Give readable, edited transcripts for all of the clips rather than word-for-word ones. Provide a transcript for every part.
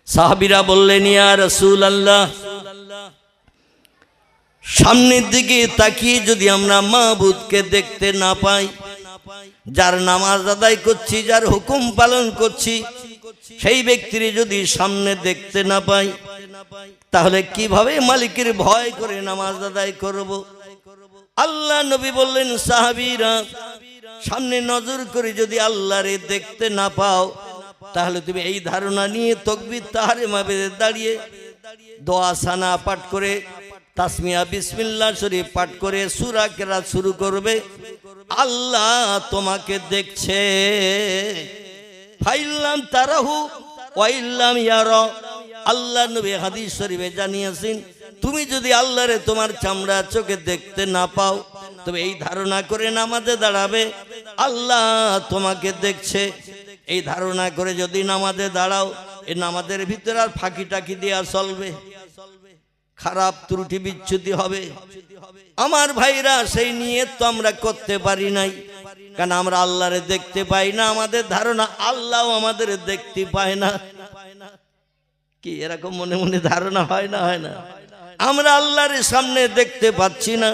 সাহাবীরা বললেন, ইয়া রাসূলুল্লাহ, সামনের দিকে তাকিয়ে যদি আমরা মাবুদকে দেখতে না পাই, যার নামাজ আদায় করছি, যার হুকুম পালন করছি, সেই ব্যক্তির যদি সামনে দেখতে না পাই, তাহলে কিভাবে মালিকের ভয় করে নামাজ আদায় করব? আল্লাহ নবী বললেন, সাহাবীরা, সামনে নজর করে যদি আল্লাহরে দেখতে না পাও, তাহলে তুমি এই ধারণা নিয়ে তাকবীর তাহরিমা বেঁধে দাঁড়িয়ে দোয়া সানা পাঠ করে, তাসমিয়া বিসমিল্লাহ শরীফ পাঠ করে সূরা কেরাত শুরু করবে। আল্লাহ তোমাকে দেখছে। ফাইল্লাম তারাহু ওয়াইল্লাম ইয়ারা, আল্লাহ নবী হাদিস শরীফে জানিয়েছেন, তুমি যদি আল্লাহরে তোমার চামড়া চোখে দেখতে না পাও, তবে এই ধারণা করে নামাজে দাঁড়াবে, আল্লাহ তোমাকে দেখছে। এই ধারণা করে যদি নামাজে দাঁড়াও, এই নামাজের ভিতরে আর ফাঁকি টাকি দেওয়া চলবে, খারাপ ত্রুটি বিচ্যুতি হবে। আমার ভাইরা, সেই নিয়ত তো আমরা করতে পারি নাই, কারণ আমরা আল্লাহরে দেখতে পাই না। আমাদের ধারণা আল্লাহ আমাদের দেখতে পায় না। কি এরকম মনে মনে ধারণা হয় না? হয় না? আমরা আল্লাহর সামনে দেখতে পাচ্ছি না,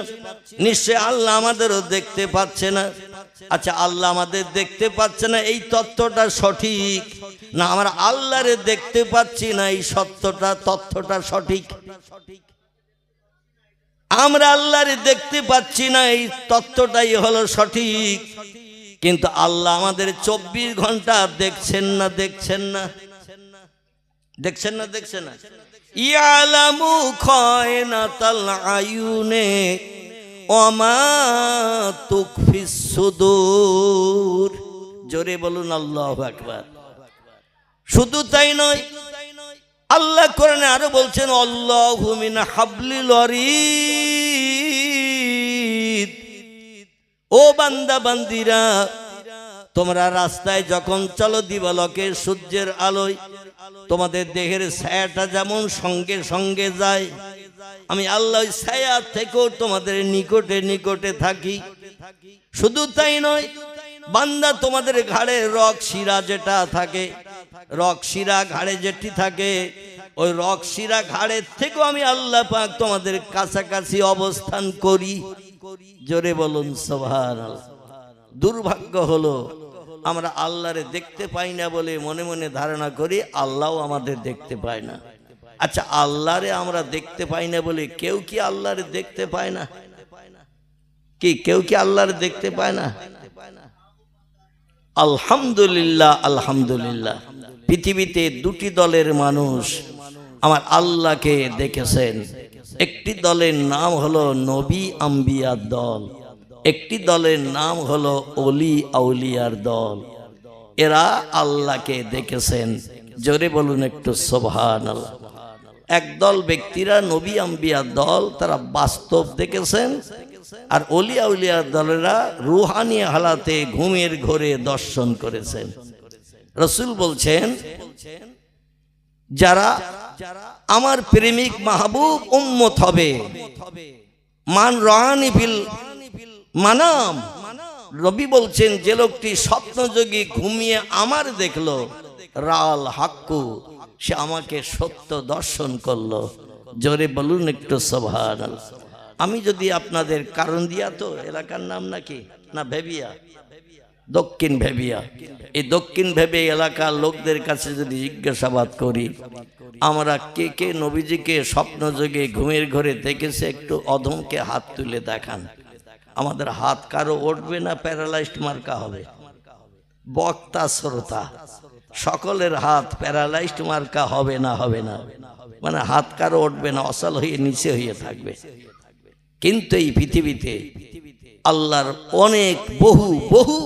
নিশ্চয় আল্লাহ আমাদেরও দেখতে পাচ্ছে না। আচ্ছা, আল্লাহ আমাদের দেখতে পাচ্ছে না, এই তত্ত্বটা সঠিক না? আমরা আল্লাহরে দেখতে পাচ্ছি না, এই তথ্যটা সঠিক? আমরা আল্লাহরে দেখতে পাচ্ছি না, এই তত্ত্বটাই হলো সঠিক, কিন্তু আল্লাহ আমাদের 24 ঘন্টা দেখছেন না? দেখছেন না? দেখছেন না? দেখছেন না? ইয়ালামু খায়নাতাল আয়ুনে ওমা তুখফিস সুদূর। জোরে বলুন আল্লাহু আকবার। শুধু তাই নয়, আল্লাহ কোরআনে আরো বলছেন, আল্লাহু মিন হাবলিল ওয়ারিদ। ও বান্দা বান্দিরা, তোমরা রাস্তায় যখন চলো, দিবালোকে সূর্যের আলোয় তোমাদের দেহের ছায়াটা যেমন সঙ্গে সঙ্গে যায়, আমি আল্লাহ ছায়া থেকেও তোমাদের নিকটে নিকটে থাকি। শুধু তাই নয়, বান্দা তোমাদের ঘাড়ে রগ শিরা যেটা থাকে, রগ শিরা ঘাড়ে যেটি থাকে, ওই রগ শিরা ঘাড়ের থেকেও আমি আল্লাহ পাক তোমাদের কাছাকাছি অবস্থান করি। জোরে বলুন সুবহানাল্লাহ। দুর্ভাগ্য হলো আমরা আল্লাহরে দেখতে পাই না বলে মনে মনে ধারণা করি আল্লাহও আমাদের দেখতে পায় না। আচ্ছা, আল্লাহরে আমরা দেখতে পাই না বলে কেউ কি আল্লাহরে দেখতে পায় না? কি কেউ কি আল্লাহরে দেখতে পায় না? আলহামদুলিল্লাহ, আলহামদুলিল্লাহ। পৃথিবীতে দুটি দলের মানুষ আমার আল্লাহকে দেখেছেন। একটি দলের নাম হলো নবী আম্বিয়ার দল, একটি দলের নাম হলো ওলি আউলিয়ার দল। এরা আল্লাহকে দেখেছেন। জোরে বলুন একটু সুবহানাল্লাহ। একদল ব্যক্তিরা নবী আম্বিয়ার দল, তারা বাস্তব দেখেছেন, আর ওলি আউলিয়ার দলেরা রুহানি হালাতে ঘুমের ঘোরে দর্শন করেছেন। রাসূল বলছেন, যারা আমার প্রেমিক মাহবুব উম্মত হবে, মান রানি বিল মানাম, রবি বলছেন, যে লোকটি স্বপ্নযোগী ঘুমিয়ে আমার দেখলো, রাল হাক্কু, সে আমাকে সত্য দর্শন করলো। জোরে বলুন একটু সুবহানাল্লাহ। আমি যদি আপনাদের কারণ দিয়া, তো এলাকার নাম নাকি না ভেবিয়া, দক্ষিণ ভেবিয়া, এই দক্ষিণ ভেবে এলাকার লোকদের কাছে যদি জিজ্ঞাসাবাদ করি, আমরা কে কে নবীজিকে স্বপ্নযোগে ঘুমের ঘরে দেখেছে, একটু অধমকে হাত তুলে দেখান। আমাদের হাত কারো উঠবে না, প্যারালাইজড মার্কা হবে। বক্তা শ্রোতা সকলের হাত প্যারালাইজড মার্কা হবে না, হবে না, মানে হাত কারো উঠবে না, অচল হয়ে নিচে হয়ে থাকবে। কিন্তু এই পৃথিবীতে আল্লাহর অনেক বহু বহু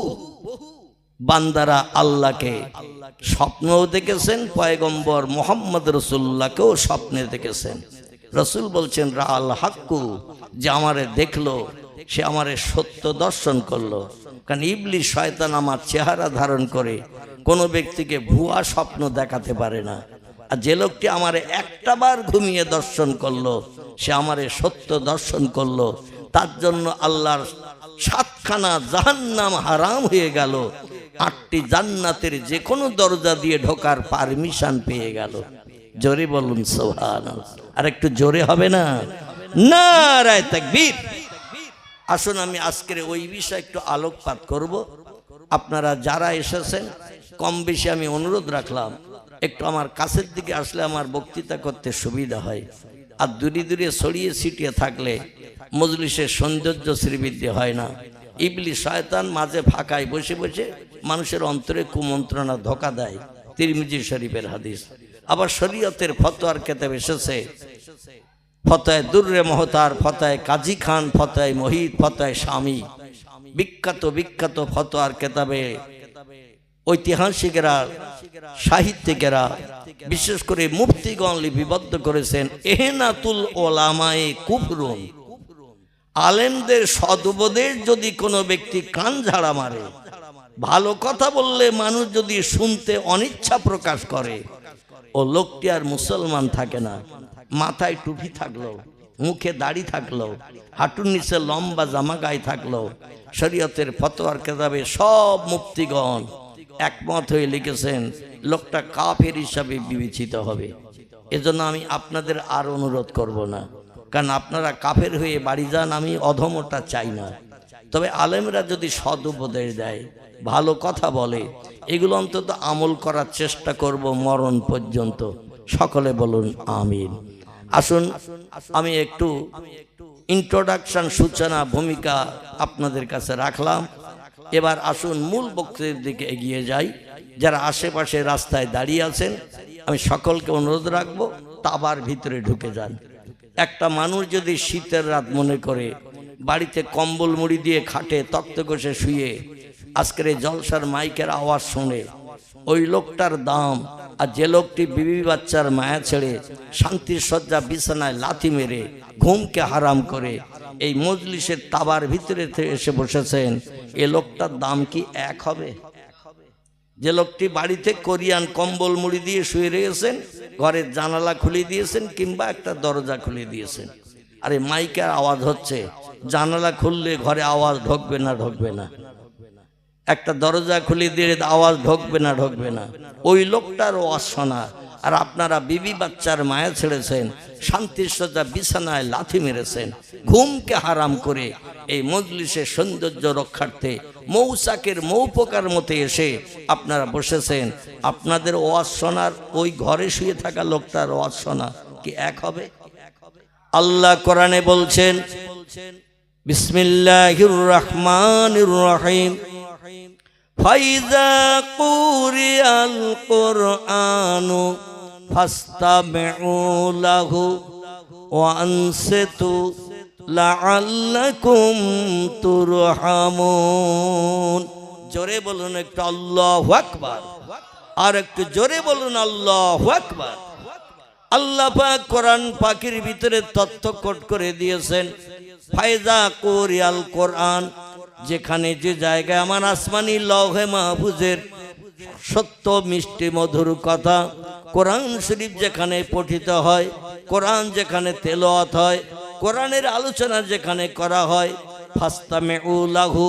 বান্দারা আল্লাহকে স্বপ্নও দেখেছেন, পয়গম্বর মুহাম্মদ রাসূলুল্লাহকেও স্বপ্নে দেখেছেন। রাসূল বলছেন, রাল হাক্কু, যে আমারে দেখলো সে আমারে সত্য দর্শন করলো। কারণ ইবলিস শয়তান আমার চেহারা ধারণ করে কোনো ব্যক্তিকে ভুয়া স্বপ্ন দেখাতে পারে না। আর যে লোকটি আমারে একটা বার ঘুমিয়ে দর্শন করলো, সে আমারে সত্য দর্শন করলো, তার জন্য আল্লাহর 7খানা জাহান্নাম হারাম হয়ে গেল, 8টি জান্নাতের যে কোনো দরজা দিয়ে ঢোকার পারমিশন পেয়ে গেল। জোরে বলুন সুবহানাল্লাহ। আর একটু জোরে হবে না? নারায়ে তাকবীর। আসুন আমি আজকের ওই বিষয়ে একটু আলোকপাত করব। আপনারা যারা এসেছেন কম বেশি আমি অনুরোধ রাখলাম একটু আমার কাছের দিকে আসলে আমার বক্তৃতা করতে সুবিধা হয়। আর দূরে দূরে ছড়িয়ে ছিটিয়ে থাকলে মজলিসের সৌন্দর্য শ্রীবৃদ্ধি হয় না। ইবলিস শয়তান মাঝে ফাঁকায় বসে বসে মানুষের অন্তরে কুমন্ত্রণা ধোঁকা দেয়। তিরমিজি শরীফের হাদিস। আবার শরীয়তের ফতোয়ার কিতাব এসেছে, ফতোয়া দুররে মহতার, ফতোয়া কাজী খান, ফতোয়া মহিত, ফতোয়া স্বামী, বিখ্যাত বিখ্যাত ফতোয়ার কিতাবে ঐতিহাসিকেরা, সাহিত্যিকেরা, বিশেষ করে মুফতিগণ লিপিবদ্ধ করেছেন এহনাতুল ওলামায়ে কুফরুন। আলেমদের সদুপদেশ যদি কোনো ব্যক্তি কান ঝাড়া মারে, ভালো কথা বললে মানুষ যদি শুনতে অনিচ্ছা প্রকাশ করে, ও লোকটি আর মুসলমান থাকে না। মাথায় টুপি থাকলো, মুখে দাড়ি থাকলো, হাঁটুর নিচে লম্বা জামা গায়ে থাকলো, শরীয়তের ফতোয়ার কিতাবে সব মুফতিগণ একমত হয়ে লিখেছেন লোকটা কাফের হিসাবে বিবেচিত হবে। এজন্য আমি আপনাদের আর অনুরোধ করব না, কারণ আপনারা কাফের হয়ে বাড়ি যান, আমি অধমটা চাই না। তবে আলেমরা যদি সদুপদেশ দেয়, ভালো কথা বলে, এগুলো অন্তত আমল করার চেষ্টা করব মরণ পর্যন্ত। সকলে বলুন আমিন। আসুন আমি একটু ইন্ট্রোডাকশন, সূচনা, ভূমিকা আপনাদের কাছে রাখলাম। এবার আসুন মূল বক্তব্যের দিকে এগিয়ে যাই। যারা আশেপাশে রাস্তায় দাঁড়িয়ে আছেন আমি সকলকে অনুরোধ রাখবো তাবার ভিতরে ঢুকে যান। একটা মানুষ যদি শীতের রাত মনে করে বাড়িতে কম্বল মুড়ি দিয়ে খাটে তক্ত কষে শুয়ে আজকের এই জলসার মাইকের আওয়াজ শুনে, ওই লোকটার দাম আর যে লোকটি বিবি বাচ্চার মায়া ছেড়ে শান্তির শয্যা বিছানায় লাথি মেরে ঘুমকে হারাম করে এই মজলিসের তাবার ভিতরে এসে বসেছেন, এ লোকটার দাম কি এক হবে? যে লোকটি বাড়িতে কোরিয়ান কম্বল মুড়ি দিয়ে শুয়ে রয়েছেন, ঘরের জানালা খুলে দিয়েছেন কিংবা একটা দরজা খুলে দিয়েছেন, আরে মাইকের আওয়াজ হচ্ছে, জানালা খুললে ঘরে আওয়াজ ঢুকবে না? ঢুকবে না। একটা দরজা খুলে দিয়ে আওয়াজ ঢুকবে না? ঢুকবে না। ওই লোকটার আওয়াজ শোনা। আর আপনারা বিবি বাচ্চার মায়া ছেড়েছেন, শান্তির সজ্জা বিছানায় লাথি মেরেছেন, ঘুমকে হারাম করে এই মজলিসের সৌন্দর্য রক্ষার্থে মৌচাকের মৌপোকার মতো এসে আপনারা বসেছেন। আপনাদের ওয়াজ শোনার ওই ঘরে শুয়ে থাকা লোকটার ওয়াজ শোনা কি এক হবে? আল্লাহ কোরআনে বলছেন, বিসমিল্লাহির রহমানির রহিম, ফাইজা কুরিয়াল কুরআনু ফাসতামিউ লাহু ওয়া আনসিতু লাআল্লাকুম তুরহামুন। জোরে বলুন একটু আল্লাহু আকবার, আর একটু জোরে বলুন আল্লাহু আকবার। আল্লাহ পাক কোরআন পাকের ভিতরে তথ্য কোট করে দিয়েছেন, ফাইজা কুরিয়াল কোরআন, যেখানে যে জায়গায় আমার আসমানি লৌহে মাহফুজের সত্য মিষ্টি মধুর কথা, কোরআন শরীফ যেখানে পঠিত হয়, কোরআন যেখানে তেলাওয়াত হয়, কোরআনের আলোচনা যেখানে করা হয়, ফাসতামিউ লাহু,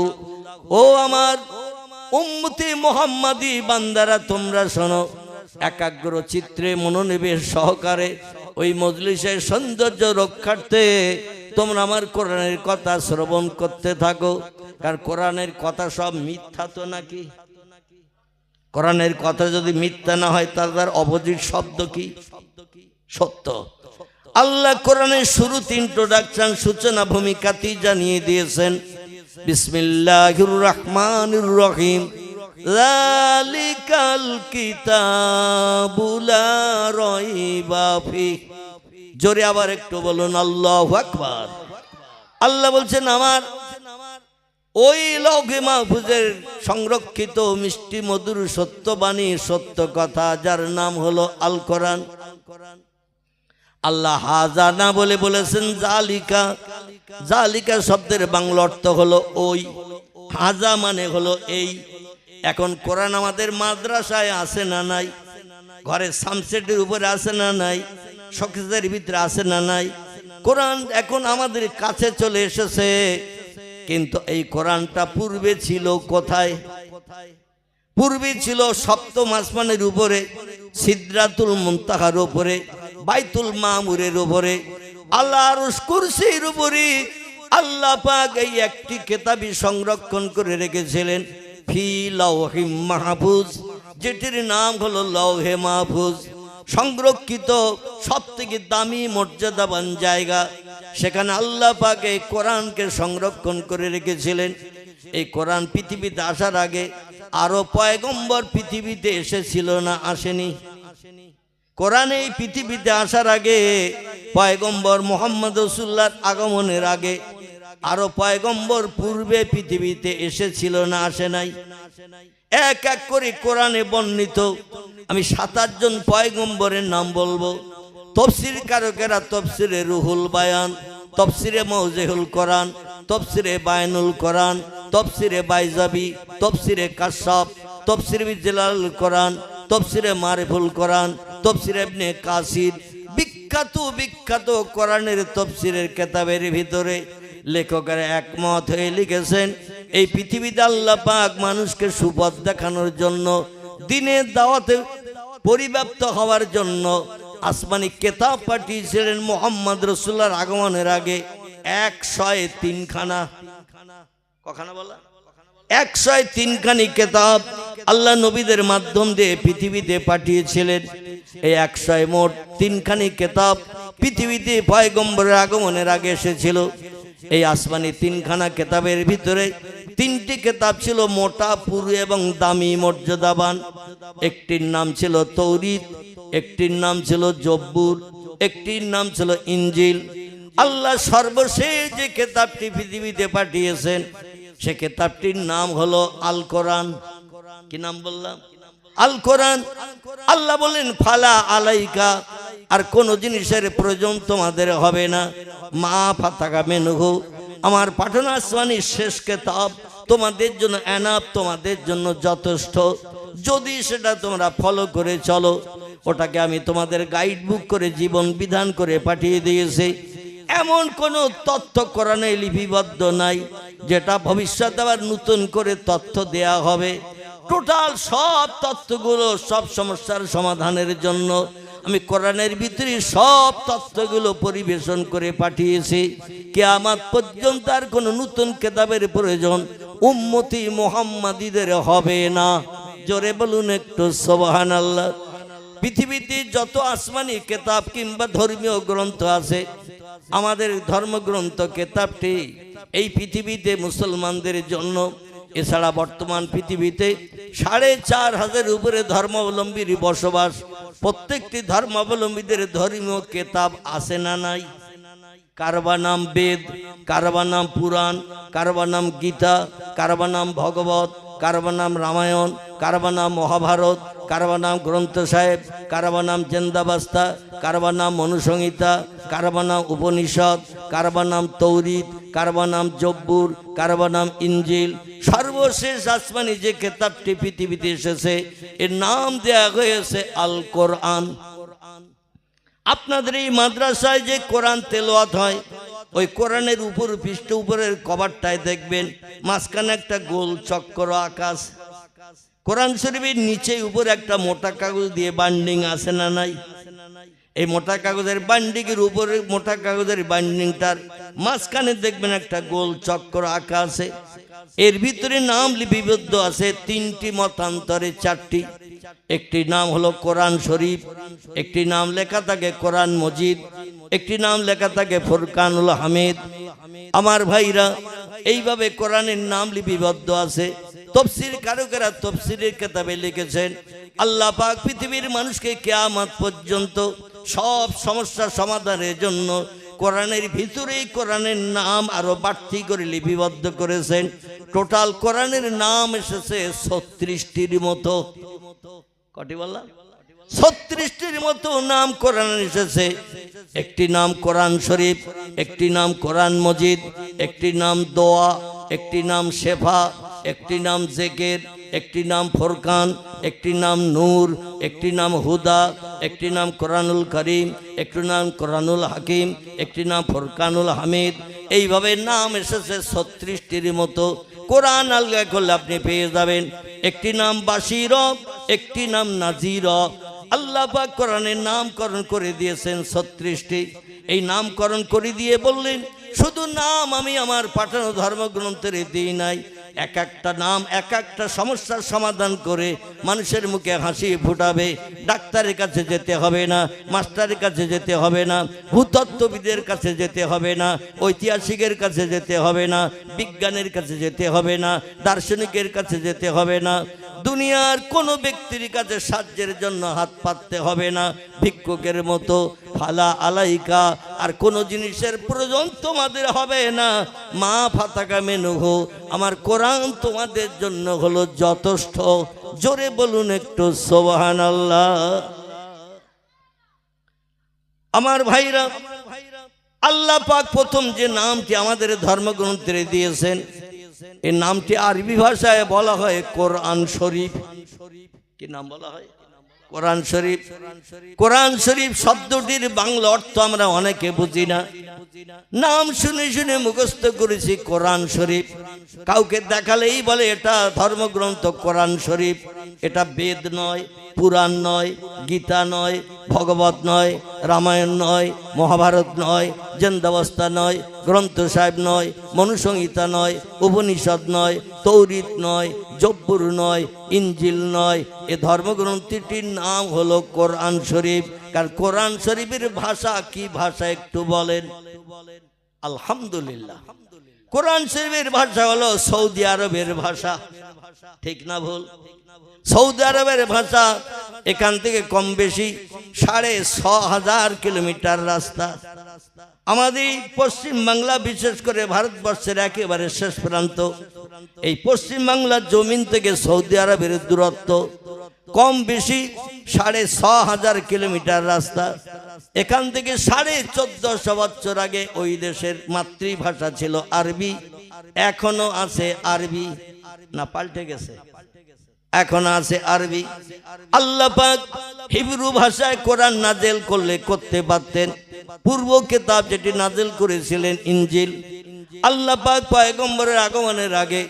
ও আমার উম্মতি মুহাম্মাদি বান্দারা তোমরা শোনো, একাগ্র চিত্রে মনোনিবেশ সহকারে ওই মজলিসের সৌন্দর্য রক্ষার্থে তোমরা আমার কোরআনের কথা শ্রবণ করতে থাকো। কারণ কোরআনের কথা সব মিথ্যা তো নাকি? কোরআনের কথা যদি মিথ্যা না হয় তার অপোজিট শব্দ কি? সত্য। আল্লাহ কোরআনের শুরুতে ইন্ট্রোডাকশন, সূচনা ভূমিকাটি জানিয়ে দিয়েছেন, বিসমিল্লাহির রহমানির রহিম, যালিকাল কিতাবু লা রাইবা ফিহি। জোরে আবার একটু বলুন আল্লাহু আকবার। আল্লাহ বলছেন, আমার ওই লৌহে মাহফুজের সংরক্ষিত মিষ্টি মধুর সত্যবাণী, সত্য কথা, যার নাম হলো আল কোরআন। আল্লাহ হাজা না বলে বলেছেন জালিকা। জালিকা শব্দের বাংলা অর্থ হলো ওই, হাজা মানে হলো এই। এখন কোরআন আমাদের মাদ্রাসায় আছে না নাই? ঘরের সামসেটের উপরে আছে না নাই? শোকেসের ভিতরে আছে না নাই? কোরআন এখন আমাদের কাছে চলে এসেছে, কিন্তু এই কোরআনটা পূর্বে ছিল কোথায়? পূর্বে ছিল সপ্তম আসমানের উপরে, সিদরাতুল মুনতাহার উপরে, বাইতুল মামুরের উপরে, আল্লাহর আরশ কুরসির উপরে আল্লাহ পাক এই একটি কিতাবই সংরক্ষণ করে রেখেছিলেন, ফি লাওহিম মাহফুজ, যেটির নাম হলো লৌহে মাহফুজ। সংরক্ষিত সবথেকে দামি মর্যাদাবান জায়গা, সেখানে আল্লাহ পাক এই কোরআনকে সংরক্ষণ করে রেখেছিলেন। এই কোরআন পৃথিবীতে আসার আগে আরো পয়গম্বর পৃথিবীতে এসেছিল না আসেনি? কোরআন এই পৃথিবীতে আসার আগে পয়গম্বর মুহাম্মদ রাসূলুল্লাহর আগমনের আগে আরো পয়গম্বর পূর্বে পৃথিবীতে এসেছিল না আসে নাই? এক এক করে কোরআনে বর্ণিত আমি ৭-৮ জন পয়গম্বরের নাম বলবো। তফসির কারকেরা তফসিরে রুহুল বায়ান, তফসিরে মৌজেহুল কোরআন, তফসিরে বায়ানুল কোরআন, তফসিরে বাইজাবি, তফসিরে কাশাফ, তফসিরে জালালুল কোরআন, তফসিরে মারিফুল কোরআন, তফসিরে ইবনে কাসির, বিখ্যাত বিখ্যাত কোরআনের তফসিরের কিতাবের ভিতরে লেখকেরা একমত হয়ে লিখেছেন, এই পৃথিবীতে আল্লাহ পাক মানুষকে সুপথ দেখানোর জন্য, দিনের দাওয়াতে পরিব্যাপ্ত হওয়ার জন্য আসমানি কিতাব পাঠিয়েছিলেন মুহাম্মদ রাসূলুল্লাহর আগমনের আগে 103 খানা। কখানা বলা? 103 খানি কিতাব আল্লাহ নবীদের মাধ্যম দিয়ে পৃথিবীতে পাঠিয়েছিলেন। এই 103 খানি কিতাব পৃথিবীতে পয়গম্বরের আগমনের আগে এসেছিল। এই আসমানি 3 খানা কিতাবের ভিতরে 3টি কিতাব ছিল মোটা, পুরু এবং দামি মর্যাদাবান। একটির নাম ছিল তৌরিত, একটির নাম ছিল জব্বুর, একটির নাম ছিল ইনজিল। আল্লাহ সর্বশেষ যে কিতাবটি পৃথিবীতে পাঠিয়েছেন সে কিতাবটির নাম হলো আল কোরআন। কি নাম বললাম? আল কোরআন। আল্লাহ বলেন ফালা আলাইকা, আর কোন জিনিসের প্রয়োজন তোমাদের হবে না, মা ফাতাকা মেনহু, আমার পাঠানো আসমানি শেষ কিতাব তোমাদের জন্য এনাফ, তোমাদের জন্য যথেষ্ট। যদি সেটা তোমরা ফলো করে চলো, ওটাকে আমি তোমাদের গাইড বুক করে জীবন বিধান করে পাঠিয়ে দিয়েছি। এমন কোনো তথ্য কোরআনে লিপিবদ্ধ নাই যেটা ভবিষ্যতে আবার নতুন করে তথ্য দেয়া হবে। টোটাল সব তথ্যগুলো, সব সমস্যার সমাধানের জন্য আমি কোরআনের ভিতরে সব তথ্যগুলো পরিবেশন করে পাঠিয়েছি। কিয়ামত পর্যন্ত আর কোনো নতুন কিতাবের প্রয়োজন উম্মতি মুহাম্মাদীদের হবে না। জোরে বলুন একটু সুবহানাল্লাহ। পৃথিবীতে যত আসমানি কিতাব কিংবা ধর্মীয় গ্রন্থ আছে, আমাদের ধর্মগ্রন্থ কিতাবটি এই পৃথিবীতে মুসলমানদের জন্য। এছাড়া বর্তমান পৃথিবীতে ৪৫০০ উপরে ধর্মাবলম্বীর বসবাস। প্রত্যেকটি ধর্মাবলম্বীদের ধর্মীয় কিতাব আছে না নাই? কারবা নাম বেদ, কারবা নাম পুরাণ, কারবা নাম গীতা, কারবা নাম ভগবত, কারবা নাম রামায়ণ, কারবা নাম মহাভারত, কারবা নাম গ্রন্থ সাহেব, কারবা নাম জেন্দাবাস্তা, কারবা নাম মনুসংহিতা, কারবা নাম উপনিষদ, কারবা নাম তৌরিত, কারবা নাম জব্বুর, কারবা নাম ইনজিল। সর্বশেষ আসমানি যে কিতাবটি পৃথিবীতে এসেছে এর নাম দেয়া হয়েছে আল কোরআন। আপনাদের এই মাদ্রাসায় যে কোরআন তেলাওয়াত হয়, ওই কোরআনের উপর পৃষ্ঠ উপরের কভারটায় দেখবেন মাঝখানে একটা গোল চক্র আকাশ। কোরআন শরীফের নিচে উপরে একটা মোটা কাগজ দিয়ে বান্ডিং আছে না নাই? এই মোটা কাগজের বান্ডিংয়ের উপরে, মোটা কাগজের বান্ডিংটার মাঝখানে দেখবেন একটা গোল চক্র আঁকা আছে। এর ভিতরে নাম লিপিবদ্ধ আছে 3টি মতান্তরে 4টি। একটি নাম হলো কোরআন শরীফ, একটি নাম লেখা থাকে কোরআন মজিদ, একটি নাম লেখা থাকে ফুরকানুল হামিদ। আমার ভাইরা, এইভাবে কোরআনের নাম লিপিবদ্ধ আছে। তফসির কারকেরা তফসিরের কিতাবে লিখেছেন আল্লাহ পাক পৃথিবীর মানুষকে কিয়ামত পর্যন্ত সব সমস্যা সমাধানের জন্য কোরআনের ভিতরেই কোরআনের নাম আরো বাড়তি করে লিপিবদ্ধ করেছেন। টোটাল কোরআনের নাম এসেছে ৩৬টির মতো। কটি বললাম? ৩৬টির মতো নাম কোরআনে এসেছে। একটি নাম কোরআন শরীফ, একটি নাম কোরআন মজিদ, একটি নাম দোয়া, একটি নাম শেফা, একটি নাম জেকের, একটি নাম ফুরকান, একটি নাম নূর, একটি নাম হুদা, একটি নাম কোরআনুল করিম, একটি নাম কোরআনুল হাকিম, একটি নাম ফুরকানুল হামিদ। এইভাবে নাম এসেছে ৩৬টির মতো। কোরআন আলগা করলে আপনি পেয়ে যাবেন একটি নাম বাশির, একটি নাম নাজির। আল্লাহ আল্লাহ পাক কোরআনের নামকরণ করে দিয়েছেন 36টি। এই নামকরণ করে দিয়ে বললেন শুধু নাম আমি আমার পাঠানো ধর্মগ্রন্থের দিই নাই, এক একটা নাম এক একটা সমস্যার সমাধান করে মানুষের মুখে হাসি ফুটাবে। ডাক্তারের কাছে যেতে হবে না, মাস্টারের কাছে যেতে হবে না, ভূতত্ত্ববিদের কাছে যেতে হবে না, ঐতিহাসিকের কাছে যেতে হবে না, বিজ্ঞানের কাছে যেতে হবে না, দার্শনিকের কাছে যেতে হবে না, দুনিয়ার কোনো ব্যক্তির কাছে সাহায্যের জন্য হাত পাততে হবে না, ভিক্ষুকের মতো ফালা আলাইকা আর কোনো জিনিসের প্রয়োজন তোমাদের হবে না। মা ফাতাকা মেনুহু, আমার কোরআন তোমাদের জন্য হলো যথেষ্ট। জোরে বলুন একটু সুবহানাল্লাহ। আমার ভাইরা, আল্লাহ পাক প্রথম যে নামটি আমাদের ধর্মগ্রন্থে দিয়েছেন, এই নামটি আরবি ভাষায় বলা হয় কোরআন শরীফ। কি নাম বলা হয়? কোরআন শরীফ। কোরআন শরীফ শব্দটির বাংলা অর্থ আমরা অনেকে বুঝি না, নাম শুনে শুনে মুখস্থ করেছি কোরআন শরীফ। কাউকে দেখালেই বলে এটা ধর্মগ্রন্থ কোরআন শরীফ। এটা বেদ নয়, পুরাণ নয়, গীতা নয়, ভগবত নয়, রামায়ণ নয়, মহাভারত নয়, জেন্দাবস্তা নয়, গ্রন্থ সাহেব নয়, মনুসংহিতা নয়, উপনিষদ নয়, তৌরিত নয়, জব্বুর নয়, ইনজিল নয়। এ ধর্মগ্রন্থটির নাম হলো কোরআন শরীফ। কারণ কোরআন শরীফের ভাষা কি ভাষা একটু বলেন? আলহামদুলিল্লাহ। কোরআন শরীফের ভাষা হলো সৌদি আরবের ভাষা। ঠিক না ভুল? সৌদি আরবের ভাষা। এখান থেকে কম বেশি 6,500 কিলোমিটার রাস্তা। আমাদের পশ্চিম বাংলা, বিশেষ করে ভারতবর্ষের একেবারে শেষ প্রান্ত, এই পশ্চিম বাংলার জমিন থেকে সৌদি আরবের দূরত্ব কম বেশি 6,500 কিলোমিটার রাস্তা। এখান থেকে 1450 বছর আগে ওই দেশের মাতৃভাষা ছিল আরবি। এখনো আছে আরবি, না পাল্টে গেছে? এখন আছে আরবি। আল্লাহ পাক হিব্রু ভাষায় কোরআন নাজেল করলে করতে পারতেন। পূর্ব কিতাব যেটি নাজেল করেছিলেন ইনজিল, আল্লাহ পাক পয়গম্বরের আগমনের আগে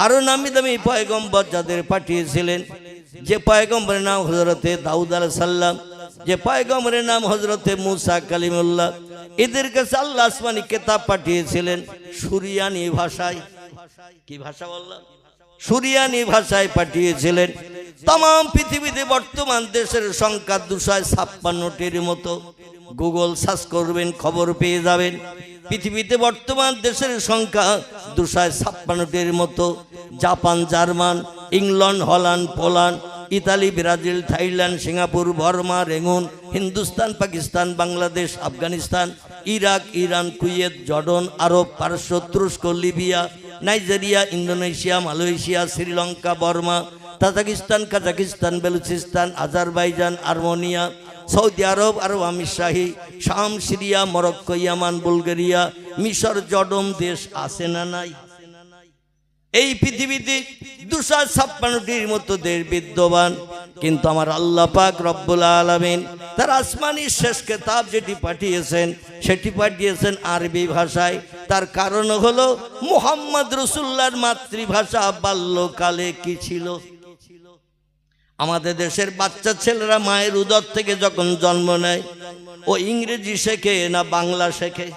আরো নামি দামি পয়গম্বর যাদের পাঠিয়েছিলেন, যে পয়গম্বরের নাম হযরতে দাউদ আলাইহিস সালাম, যে পয়গম্বরের নাম হযরতে মুসা কালিমুল্লাহ, এদের কাছে আল্লাহ আসমানি কিতাব পাঠিয়েছিলেন সুরিয়ানি ভাষায়। কি ভাষা বললাম? সুরিয়ানি ভাষায় পাঠিয়েছিলেন। তাম পৃথিবীতে বর্তমান দেশের সংখ্যা 256টির মতো। গুগল সার্চ করবেন, খবর পেয়ে যাবেন। পৃথিবীতে বর্তমান দেশের সংখ্যা 256টির মতো। Japan, German, England, Holland, Poland, Italy, Brazil, Thailand, Singapore, Burma, Rangoon, Hindustan, Pakistan, Bangladesh, Afghanistan, Iraq, Iran, Kuwait, Jordan, Arab, পারস্য, তুরস্ক, Libya, Nigeria, Indonesia, Malaysia, Sri Lanka, Burma, Tajikistan, Kazakhstan, Balochistan, Azerbaijan, Armenia, Saudi Arab, Arab আমির শাহী, শাম, সিরিয়া, মরক্কো, ইয়ামান, বুলগেরিয়া, মিশর, Jordan দেশ আছে না নাই? এই পৃথিবীতে 256টির মতো দেশ বিদ্যমান। কিন্তু আমার আল্লাহ পাক রব্বুল আলামিন তার আসমানি শেষ কিতাব যেটি পাঠিয়েছেন, সেটি পাঠিয়েছেন আরবি ভাষায়। তার কারণ হলো মুহাম্মদ রাসূলুল্লাহর মাতৃভাষা বাল্যকালে কি ছিল? আমাদের দেশের বাচ্চা ছেলেরা মায়ের উদর থেকে যখন জন্ম নেয়, ও ইংরেজি শেখে না বাংলা শেখে?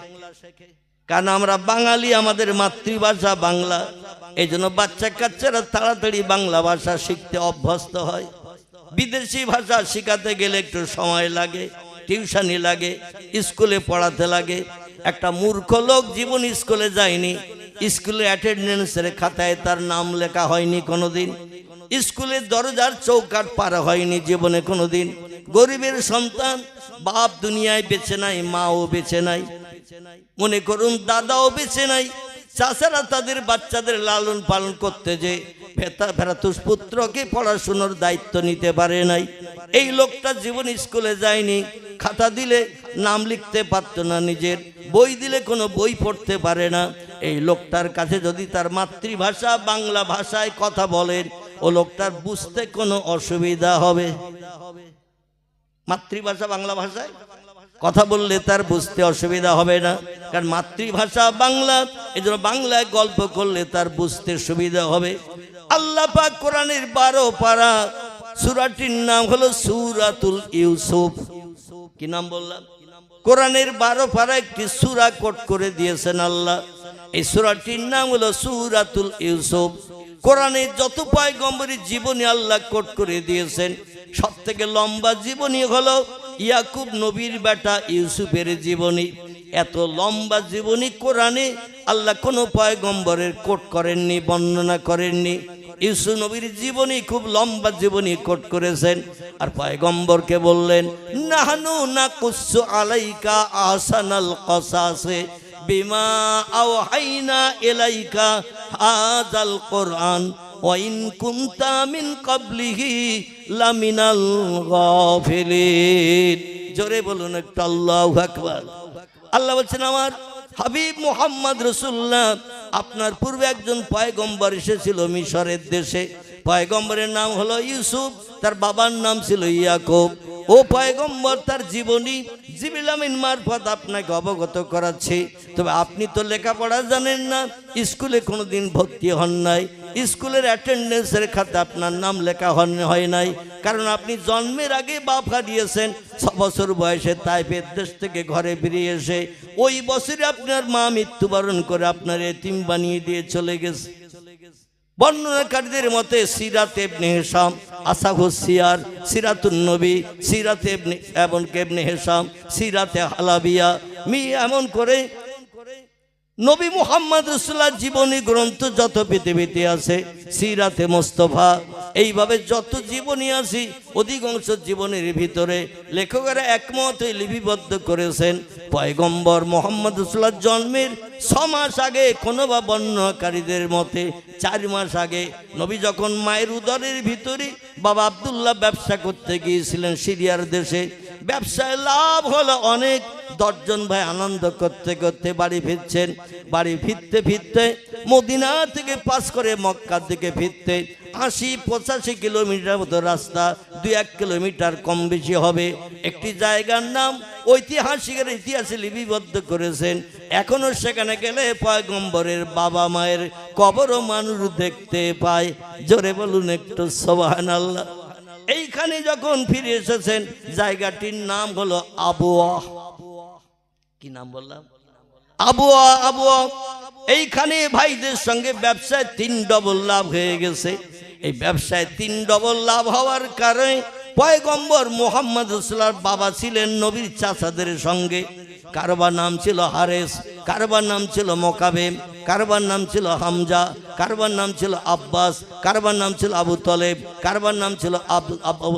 কারণ আমরা বাঙালি, আমাদের মাতৃভাষা বাংলা। এই জন্য বাচ্চা কাচ্চারা তাড়াতাড়ি বাংলা ভাষা শিখতে অভ্যস্ত হয়। বিদেশি ভাষা শেখাতে গেলে একটু সময় লাগে, টিউশনি লাগে, স্কুলে পড়াতে লাগে। একটা মূর্খ লোক জীবন স্কুলে যায়নি, স্কুলে অ্যাটেন্ডেন্সের খাতায় তার নাম লেখা হয়নি কোনোদিন, স্কুলের দরজার চৌকাঠ পার হয়নি জীবনে কোনোদিন। গরিবের সন্তান, বাপ দুনিয়ায় বেঁচে নাই, মাও বেঁচে নাই, মনে করুন দাদাও বেঁচে নাই। চাচারা তাদের বাচ্চাদের লালন পালন করতে যে ভেরাতুস পুত্রকে পড়াশোনার দায়িত্ব নিতে পারে নাই। এই লোকটা জীবন স্কুলে যায়নি, খাতা দিলে নাম লিখতে পারত না, নিজের বই দিলে কোনো বই পড়তে পারে না। এই লোকটার কাছে যদি তার মাতৃভাষা বাংলা ভাষায় কথা বলেন, ও লোকটার বুঝতে কোনো অসুবিধা হবে? মাতৃভাষা বাংলা ভাষায় কথা বললে তার বুঝতে অসুবিধা হবে না, কারণ মাতৃভাষা বাংলা। এই জন্য বাংলায় গল্প করলে তার বুঝতে সুবিধা হবে। আল্লাহ পাক কোরআনের 12 পারা সূরাটির নাম হলো সূরাতুল ইউসুফ। কি নাম বললাম? কোরআনের 12 পারা একটি সূরা কোট করে দিয়েছেন আল্লাহ। এই সূরাটির নাম হলো সূরাতুল ইউসুফ। কোরআনে যত পয়গম্বরের জীবনী আল্লাহ কোট করে দিয়েছেন, সব থেকে লম্বা জীবনী হলো ইয়াকুব নবীর বেটা ইউসুফের জীবনী। এত লম্বা জীবনী কোরআনে আল্লাহ কোনো পয়গম্বরের কোট করেননি, বর্ণনা করেননি। ইউসুফ নবীর জীবনী খুব লম্বা জীবনী কোট করেছেন। আর পয়গম্বরকে বললেন, নাহনু নাকুসু আলাইকা আহসানাল কসাসে বিমা আওহাইনা ইলাইকা হাযাল কোরআন ওয়া ইন কুনতা মিন ক্বাবলিহি লামিনাল গাফিলিন। জোরে বলুন একটু আল্লাহু আকবার। আল্লাহ বলছেন, আমার হাবিব মুহাম্মদ রাসূলুল্লাহ, আপনার পূর্বে একজন পয়গম্বর এসেছিল মিশরের দেশে। পয়গম্বরের নাম হলো ইউসুফ, তার বাবার নাম ছিল ইয়াকুব। ও পয়গম্বর, তার জীবনী জিবরিল আমিন মারফত আপনাকে অবগত করাচ্ছি। তবে আপনি তো লেখাপড়া জানেন না, স্কুলে কোনোদিন ভর্তি হন নাই, স্কুলের অ্যাটেন্ডেন্সের খাতে আপনার নাম লেখা হয় নাই, কারণ আপনি জন্মের আগে বাপ হারিয়েছেন। 6 বছর বয়সে তাইফের দেশ থেকে ঘরে বেরিয়ে এসে ওই বছরে আপনার মা মৃত্যুবরণ করে আপনার এতিম বানিয়ে দিয়ে চলে গেছে। বর্ণনাকারীদের মতে সিরাতে ইবনে হিশাম, আসাহুস সিয়ার, সিরাতুন নবী, সিরাতে ইবনে হিশাম, সিরাতে হালাবিয়া এমন করে নবী মুহাম্মদ রাসূলুল্লাহর জীবনী গ্রন্থ যত পৃথিবীতে আছে, সিরাতে মুস্তাফা, এইভাবে যত জীবনী আছে, অধিকাংশ জীবনের ভিতরে লেখকেরা একমত হয়ে লিপিবদ্ধ করেছেন পয়গম্বর মুহাম্মদ রাসূলুল্লাহর জন্মের 6 মাস আগে, কোনো বা বর্ণনাকারীদের মতে 4 মাস আগে, নবী যখন মায়ের উদরের ভিতরে বাবা আব্দুল্লাহ ব্যবসা করতে গিয়েছিলেন সিরিয়ার দেশে। ব্যবসায় লাভ হলো অনেক। 10 জন ভাই আনন্দ করতে করতে বাড়ি ফিরছেন। বাড়ি ফিরতে ফিরতে মদিনা থেকে পাস করে মক্কার দিকে ফিরতে 80-85 কিলোমিটার মতো রাস্তা, 2-1 কিলোমিটার কম বেশি হবে। একটি জায়গার নাম ঐতিহাসিকের ইতিহাসে লিপিবদ্ধ করেছেন। এখনো সেখানে গেলে পয়গম্বরের বাবা মায়ের কবরও মানুষ দেখতে পায়। জোরে বলুন একটু সুবহানাল্লাহ। এইখানে যখন ফিরে এসেছেন, জায়গাটির নাম হলো আবওয়া। কি নাম বললাম? আবওয়া। আবওয়া এইখানে ভাইদের সঙ্গে ব্যবসায় 3 ডবল লাভ হয়ে গেছে। এই ব্যবসায় 3 ডবল লাভ হওয়ার কারণে পয়গম্বর মুহাম্মদ রাসূলুল্লাহর বাবা ছিলেন নবীর চাচাদের সঙ্গে। কারবার নাম ছিল হারেস, কারবার নাম ছিল মোকাবেম, কারবার নাম ছিল হামজা, কারবার নাম ছিল আব্বাস, কারবার নাম ছিল আবু তলেব, কারবার নাম ছিল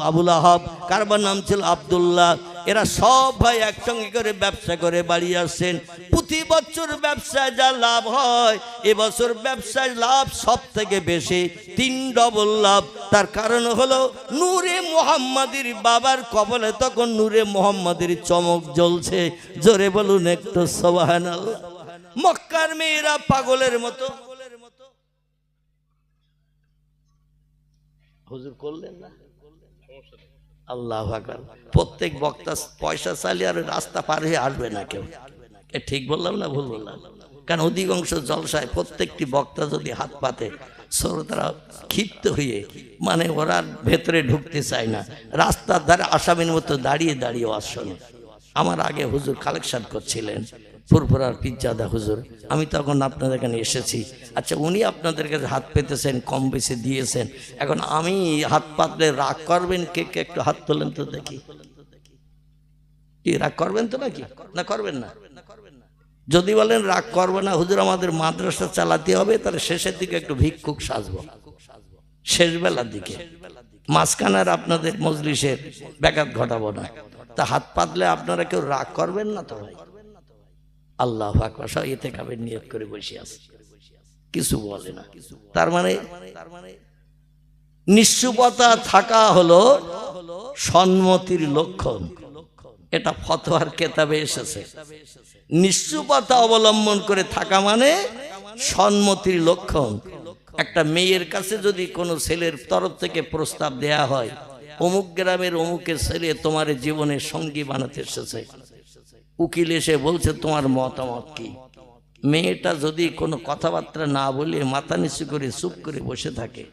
আবুল আহাব, কারবার নাম ছিল আব্দুল্লাহ। এরা সব ভাই একসঙ্গে করে ব্যবসা করে বাড়ি আসছেন। প্রতি বছর ব্যবসায় যা লাভ হয়, এবছর ব্যবসায় লাভ সব থেকে বেশি, 3 ডবল লাভ। তার কারণ হলো নূরে মুহাম্মাদির বাবার কবলে তখন নূরে মুহাম্মাদির চমক জ্বলছে। জোরে বলুন একটু সুবহানাল্লাহ। মক্কার মেয়েরা পাগলের মতো হুজুর করলেন না? আল্লাহু আকবার। প্রত্যেক বক্তা পয়সা চালিয়ে আর রাস্তা পার হয়ে আসবে না কেউ। এ ঠিক বললাম না ভুল বললাম? কারণ অধিকাংশ জলসায় প্রত্যেকটি বক্তা যদি হাত পাতে, শ্রোতারা ক্ষিপ্ত হয়ে মানে ওরা ভেতরে ঢুকতে চায় না, রাস্তার ধারে আসামির মতো দাঁড়িয়ে দাঁড়িয়ে ওয়াজ শোনে। আমার আগে হুজুর কালেকশন করছিলেন, ফুরফুরার পিজ্জাদা হুজুর, আমি তখন আপনাদের এখানে এসেছি। আচ্ছা, উনি আপনাদের কাছে হাত পেতেছেন, কম বেশি দিয়েছেন, এখন আমি হাত পাতলে রাগ করবেন? কে কে একটু হাত তোলেন তো দেখি। কি রাগ করবেন তো নাকি? না করবেন না? যদি বলেন রাগ করবে না হুজুর, আমাদের মাদ্রাসা চালাতে হবে, তাহলে শেষের দিকে একটু ভিক্ষুক সাজবো, শেষ বেলার দিকে, মাঝখানের আপনাদের মজলিসের ব্যাঘাত ঘটাবো না। তা হাত পাতলে আপনারা কেউ রাগ করবেন না তো ভাই? আল্লাহু আকবার। সব এতে কাবের নিয়ত করে বসে আছে, কিছু বলে না। তার মানে নিশ্চুপতা থাকা হলো সম্মতির লক্ষণ। এটা ফতোয়ার কেতাবে এসেছে। নিশ্চুপতা অবলম্বন করে থাকা মানে সম্মতির লক্ষণ। একটা মেয়ের কাছে যদি কোনো ছেলের তরফ থেকে প্রস্তাব দেয়া হয়, অমুক গ্রামের অমুকের ছেলে তোমার জীবনের সঙ্গী বানাতে এসেছে, উকিল এসে বলছে তোমার মতামত কি? মেয়েটা যদি কোনো কথাবার্তা না বলে মাথা নিচু করে চুপ করে বসে থাকে,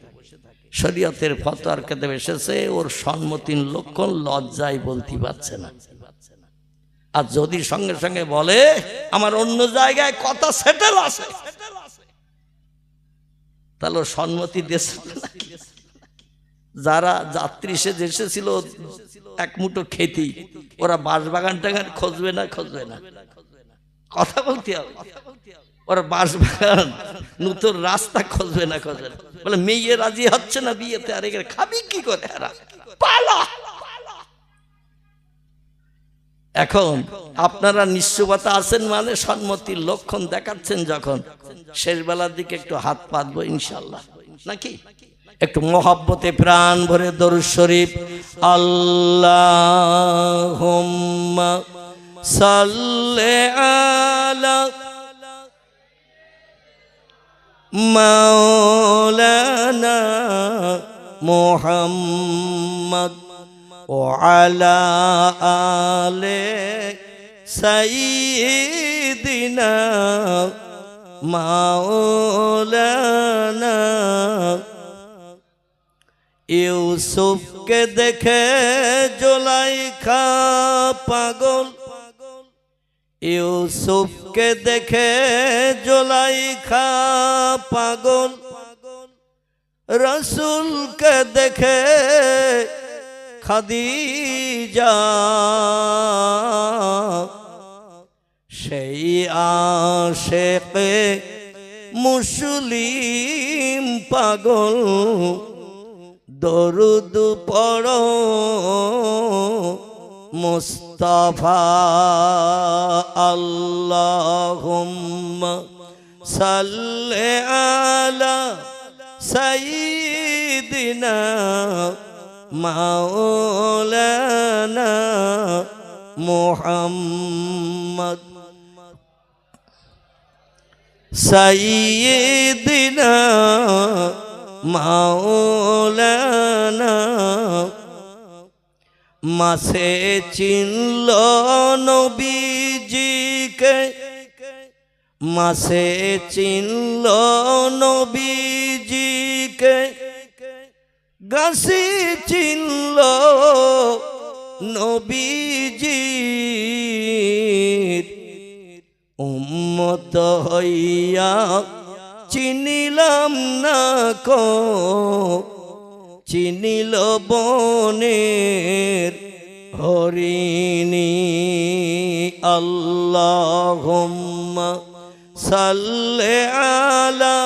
শরীয়তের ফতোয়ার কিতাব এসেছে ওর সম্মতির লক্ষণ লজ্জায় বলতে পারছে না। আর যদি সঙ্গে সঙ্গে বলে আমার অন্য জায়গায় কথা সেটেল আছে, তাহলে সম্মতি দিয়েছে নাকি? যারা যাত্রী সে এসেছিল এক মুঠো খেতি, ওরা বাঁশবাগান টাগান খুঁজবে না? খুঁজবে না? কথা বলতে হবে। ওরা বাঁশবাগান নতুন রাস্তা খুঁজবে না? খুঁজবে না? বলে মেয়ে রাজি হচ্ছে না বিয়েতে, আর এখানে খাবি কি করে? পালা। এখন আপনারা নিশ্চয়তা আছেন মানে সম্মতির লক্ষণ দেখাচ্ছেন, যখন শেষ বেলার দিকে একটু হাত পাতবো ইনশাল্লাহ, নাকি? একটু মহব্বতে প্রাণ ভরে দরুদ শরীফ আল্লাহুম্মা সাল্লি আলা মাওলানা মুহাম্মদ ওয়া আলা আলি সাইয়্যিদিনা মাওলানা। ইউসুফকে দেখে জুলাইখা পাগল, ইউসুফকে দেখে জুলাইখা পাগল, রসুলকে দেখে খাদিজা, সেই আশেকে মুসলিম পাগল, দরুদ পড়ো মুস্তাফা। আল্লাহুম্মা সাল্লি আলা সাইয়্যিদিনা মাওলানা মুহাম্মদ, সাইয়্যিদিনা মাওলানা। মাসে চিনল নবীজিকে, মাসে চিনল নবীজিকে, গাছি চিনল নবীজির উম্মত হইয়া চিনিলাম না কো, চিনিল বনের হরিণী। আল্লাহুম্মা সাল্লি আলা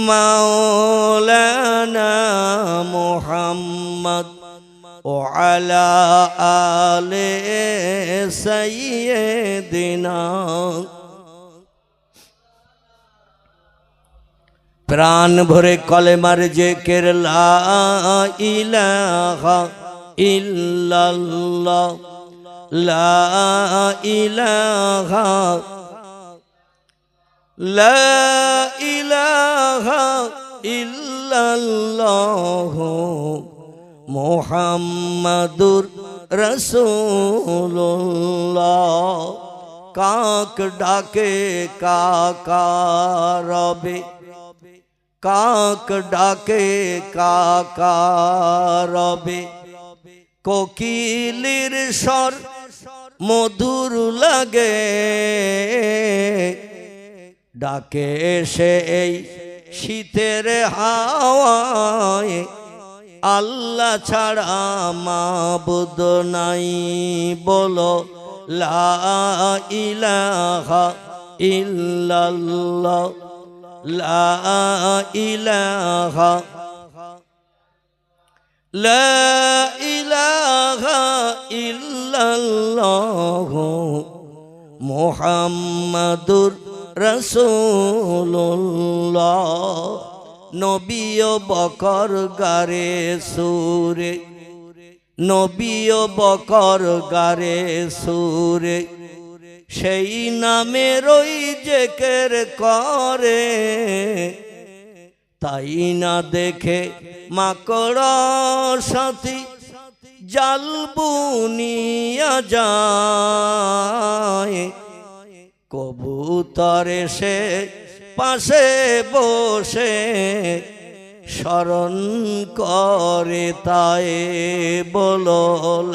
মাওলানা মুহাম্মদ ওয়া আলা আলি সাইয়্যিদিনা। প্রাণ ভরে কলেমার জিকির লা ইলাহা ইল্লাল্লাহ, লা ইলাহা, লা ইলাহা ইল্লাল্লাহ মুহাম্মাদুর রাসূলুল্লাহ। কাক ডাকে কাকা রবে, কাক ডাকে কাকা রবে, কোকিলের স্বর মধুর লাগে, ডাকে সেই শীতের হাওয়ায়, আল্লাহ ছাড়া মাবুদ নাই বলো লা ইলাহা ইল্লাল্লাহ, লা ইলাহা, লা ইলাহা ইল্লাল্লাহ মুহাম্মাদুর রাসূলুল্লাহ। নবী ও বকর গারে সুরে, নবী ও বকর গারে সুরে, সেই নামের ওই জিকির করে, তাই না দেখে মাকড় সাথী জাল বুনিয়া যায়, কবুতর এসে পাশে বসে স্মরণ করে তাই বলো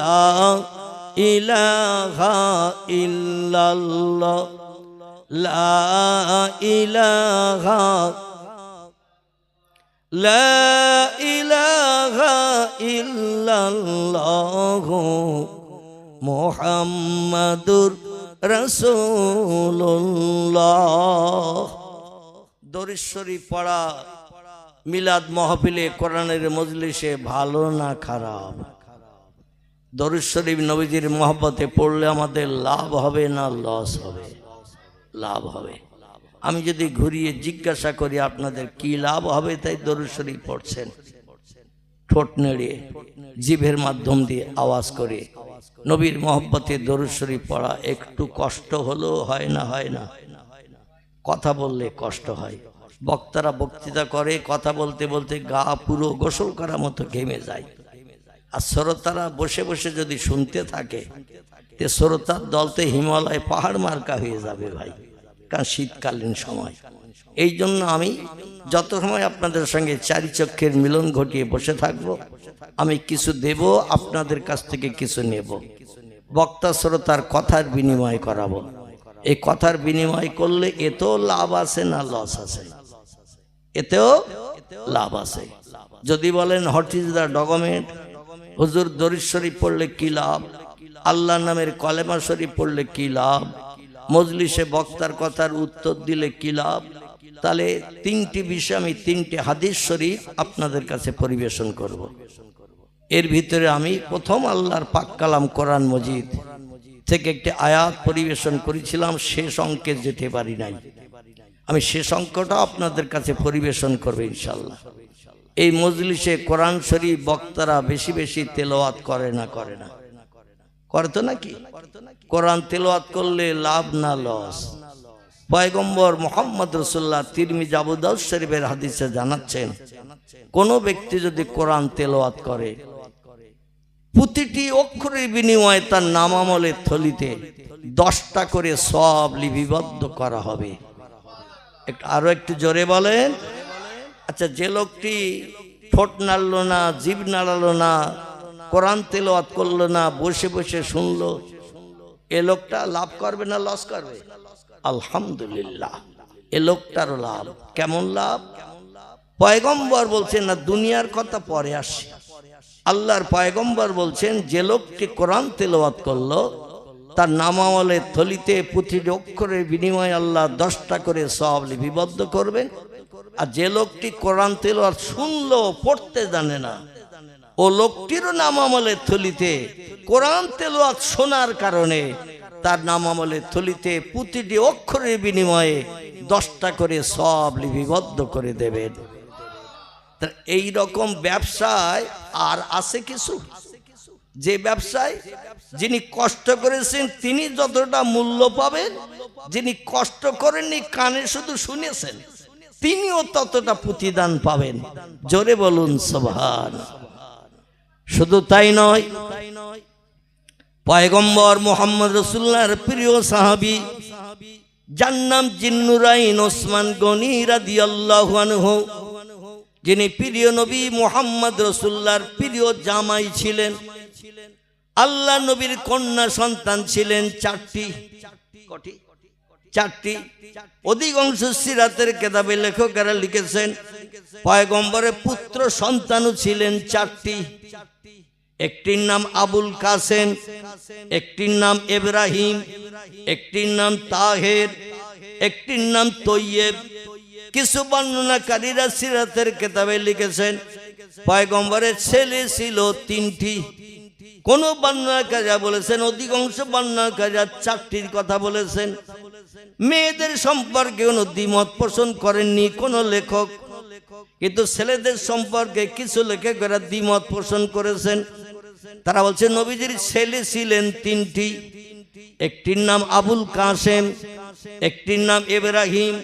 লা ইলাহা ইল্লাল্লাহ লা ইলাহা ইল্লাল্লাহ মুহাম্মাদুর রাসূলুল্লাহ। দরুদ শরীফ পড়া মিলাদ মাহফিলে কোরআনের মজলিসে ভালো না খারাপ? দরুদ শরীফ নবীজির মহব্বতে পড়লে আমাদের লাভ হবে না লস হবে? লাভ হবে। আমি যদি ঘুরিয়ে জিজ্ঞাসা করি আপনাদের কি লাভ হবে, তাই দরুদ শরীফ পড়ছেন ঠোঁট নেড়ে জিভের মাধ্যম দিয়ে আওয়াজ করে নবীর মহব্বতে দরুদ শরীফ পড়া একটু কষ্ট হলেও হয় না? হয় না? কথা বললে কষ্ট হয়। বক্তারা বক্তৃতা করে, কথা বলতে বলতে গা পুরো গোসল করার মতো ঘেমে যায়। আর শ্রোতারা বসে বসে যদি শুনতে থাকে, তে শ্রোতার দলতে হিমালয় পাহাড় মার্কা হয়ে যাবে ভাই, কারণ শীতকালীন সময়। এই জন্য আমি যত সময় আপনাদের সঙ্গে চারি চক্ষের মিলন ঘটিয়ে বসে থাকব, আমি কিছু দেব, আপনাদের কাছ থেকে কিছু নেব। বক্তা শ্রোতার কথার বিনিময় করাবো। এই কথার বিনিময় করলে এতেও লাভ আছে না লস আছে? এতেও লাভ আছে। যদি বলেন হোয়াট ইজ দ্য ডকুমেন্ট, হুজুর দরুদ শরীফ পড়লে কি লাভ, আল্লাহ নামের কলেমা শরীফ পড়লে কি লাভ, মজলিসে বক্তার কথার উত্তর দিলে কি লাভ, তাহলে তিনটি বিষয় আমি তিনটি হাদিস শরীফ আপনাদের কাছে পরিবেশন করব। এর ভিতরে আমি প্রথম আল্লাহর পাক কালাম কোরআন মজিদ থেকে একটি আয়াত পরিবেশন করেছিলাম, শেষ অঙ্কে যেতে পারি নাই। আমি শেষ অঙ্কটা আপনাদের কাছে পরিবেশন করব ইনশাআল্লাহ। এই মজলিসে কোরআন শরীফ বক্তারা বেশি বেশি তেলাওয়াত করে না? করে না? করে তো নাকি? কোরআন তেলাওয়াত করলে লাভ না লস? পয়গম্বর মুহাম্মদ রাসূলুল্লাহ তিরমিজি আবু দাউদ শরীফের হাদিসে জানাচ্ছেন, কোন ব্যক্তি যদি কোরআন তেলাওয়াত করে, প্রতিটি অক্ষরের বিনিময়ে তার নামামলের থলিতে 10টা করে সওয়াব লিপিবদ্ধ করা হবে। আরো একটু জোরে বলেন। আচ্ছা, যে লোকটি ঠোঁট নাড়লো না, জিভ নাড়ালো না, কোরআন তেলাওয়াত করলো না, বসে বসে শুনলো, এ লোকটা লাভ করবে না লস করবে? আলহামদুলিল্লাহ, এ লোকটারও লাভ। কেমন লাভ? পয়গম্বর বলছেন না, দুনিয়ার কথা পরে আসে। আল্লাহর পয়গম্বর বলছেন, যে লোকটি কোরআন তেলাওয়াত করলো, তার নামামলের থলিতে প্রতিটি অক্ষরের বিনিময়ে আল্লাহ 10টা করে সওয়াব লিপিবদ্ধ করবেন। আর যে লোকটি কোরআন তেলাওয়াত শুনলো, পড়তে জানে না, ও লোকটিরও নামামলের থলিতে কোরআন তেলাওয়াত শোনার কারণে তার নামামলের থলিতে প্রতিটি অক্ষরের বিনিময়ে 10টা করে সওয়াব লিপিবদ্ধ করে দেবেন। এই রকম ব্যবসায় আর আছে কিছু? যে ব্যবসায় যিনি কষ্ট করেছেন তিনি যতটা মূল্য পাবেন, যিনি কষ্ট করেননি, কানে শুধু শুনেছেন, তিনিও ততটা প্রতিদান পাবেন। জোরে বলুন সুবহান। শুধু তাই নয়, পয়গম্বর মুহাম্মদ রাসূলুল্লাহর প্রিয় সাহাবী, যার নাম জিন্নুরাইন ওসমান গনি রাদিয়াল্লাহু আনহু, যিনি প্রিয় নবী মুহাম্মদ রাসূলুল্লাহর প্রিয় জামাই ছিলেন। আল্লাহ নবীর কন্যা সন্তান ছিলেন 4টি। কটি? 4টি। অধিকাংশ সিরাতের কিতাবে লেখকেরা লিখেছেন পয়গম্বরের পুত্র সন্তানও ছিলেন 4টি। একটির নাম আবুল কাসেম, একটির নাম ইব্রাহিম, একটির নাম তাহের, একটির নাম তৈয়েব। কিছু বর্ণনাকারীরা সিরাতের কিতাবে লিখেছেন পয়গম্বরের ছেলে ছিল 3টি। কোন বর্ণনাকারীরা বলেছেন, অধিকাংশ বর্ণনাকারীরা 4টির কথা বলেছেন। মেয়েদের সম্পর্কে কোনো দ্বিমত পোষণ করেননি কোন লেখক, কিন্তু ছেলেদের সম্পর্কে কিছু লেখকেরা দ্বিমত পোষণ করেছেন। তারা বলছেন নবীজির ছেলে ছিলেন 3টি। একটির নাম আবুল কাসেম, একটির নাম ইব্রাহিম,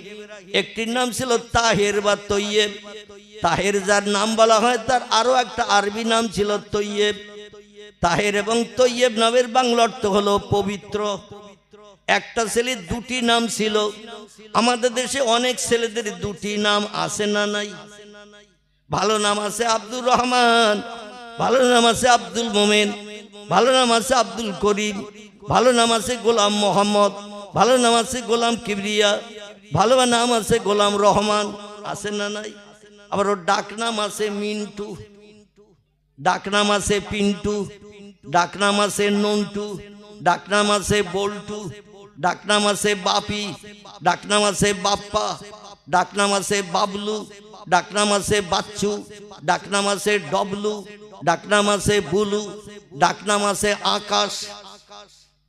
একটির নাম ছিল তাহের বা তৈয়েব। তাহের যার নাম বলা হয়, তার আরো একটা আরবি নাম ছিল তৈয়েব। তাহের এবং তৈয়েব নামের বাংলা অর্থ হলো পবিত্র। একটা ছেলে দুটি নাম ছিল। আমাদের দেশে অনেক ছেলেদের দুটি নাম আছে না নাই? ভালো নাম আছে আব্দুর রহমান, ভালো নাম আছে আব্দুল মোমেন, ভালো নাম আছে আব্দুল করিম, ভালো নাম আছে গোলাম মোহাম্মদ, ভালো নাম আছে গোলাম কিবরিয়া, ভালো নাম আছে গোলাম রহমান, আছে না নাই? আবার ওর ডাক নাম আছে মিন্টু, ডাক নাম আছে পিন্টু, ডাক নাম আছে নন্টু, ডাক নাম আছে বল্টু, ডাক নাম আছে বাপি, ডাক নাম আছে বাপ্পা, ডাক নাম আছে বাবলু, ডাক নাম আছে বাচ্চু, ডাক নাম আছে ডবলু, ডাক নাম আছে বুলু, ডাক নাম আছে আকাশ।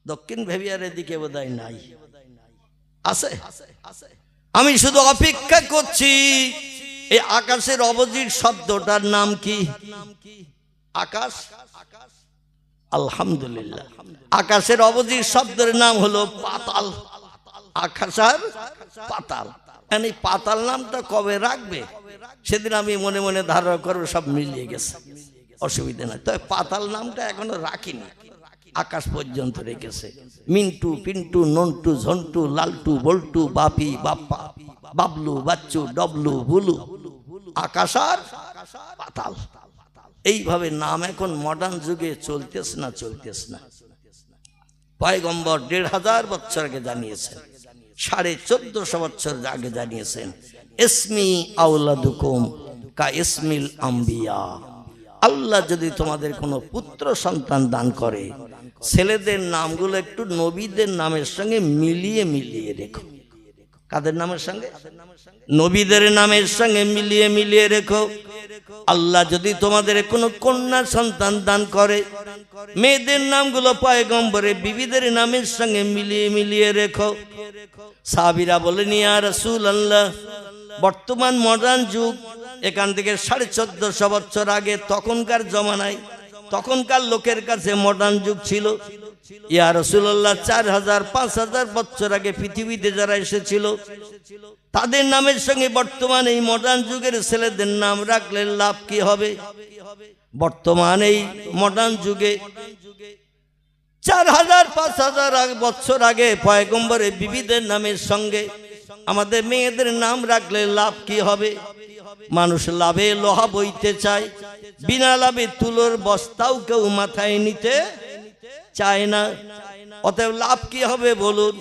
দক্ষিণ ভেবিয়ারের দিকে বোধহয় নাই, আছে? আমি শুধু অপেক্ষা করছি এই আকাশের অপোজিট শব্দটার নাম কি? আকাশ। আলহামদুলিল্লাহ, আকাশের অপোজিট শব্দের নাম হলো পাতাল। আকাশ আর পাতাল। এই পাতাল নামটা কবে রাখবে সেদিন আমি মনে মনে ধারণা করবো, সব মিলিয়ে গেছে, অসুবিধা নাই। তবে পাতাল নামটা এখনো রাখিনি, আকাশ পর্যন্ত রেখেছে। মিন্টু, পিন্টু, নন্টু, ঝন্টু, লালটু, বল্টু, বাপি, বাপ্পা, বাবলু, বাচ্চু, ডবলু, বুলু, আকাশ আর পাতাল। এইভাবে নাম এখন মডার্ন যুগে চলতেছে না, চলতেছে না। পয়গম্বর ১৫০০ বছর আগে জানিয়েছেন, ১৪৫০ বছর আগে জানিয়েছেন, ইসমি আওলাদুকুম কা ইসমিল আম্বিয়া। আল্লাহ যদি তোমাদের কোনো পুত্র সন্তান দান করে, ছেলেদের নামগুলো একটু নবীদের নামের সঙ্গে মিলিয়ে মিলিয়ে রেখো। কাদের নামের সঙ্গে? নবীদের নামের সঙ্গে মিলিয়ে মিলিয়ে রেখো। আল্লাহ যদি তোমাদের কোনো কন্যা সন্তান দান করে, মেয়েদের নামগুলো পয়গম্বরের বিবিদের নামের সঙ্গে মিলিয়ে মিলিয়ে রেখো। সাহাবীরা বলেন, ইয়া রাসূলুল্লাহ, বর্তমান মডার্ন যুগ, এখান থেকে ১৪৫০ বছর আগে তখনকার জমানায়, তখনকার লোকের কাছে মডার্ন যুগ ছিল। ইয়া রাসূলুল্লাহ, ৪০০০-৫০০০ বছর আগে পৃথিবীতে যারা এসেছিল তাদের নামের সঙ্গে বর্তমান এই মডার্ন যুগের ছেলেদের নাম রাখলে লাভ কি হবে? বর্তমান এই মডার্ন যুগে ৪০০০-৫০০০ বছর আগে পয়গম্বরের বিবিদের নামের সঙ্গে আমাদের মেয়েদের নাম রাখলে লাভ কি হবে? মানুষ লাভে লোহা বইতে চায়, বিনা লাভে তুলোর বস্তাও কেউ মাথায় নিতে চায় না। অতএব লাভ কি হবে বলুন?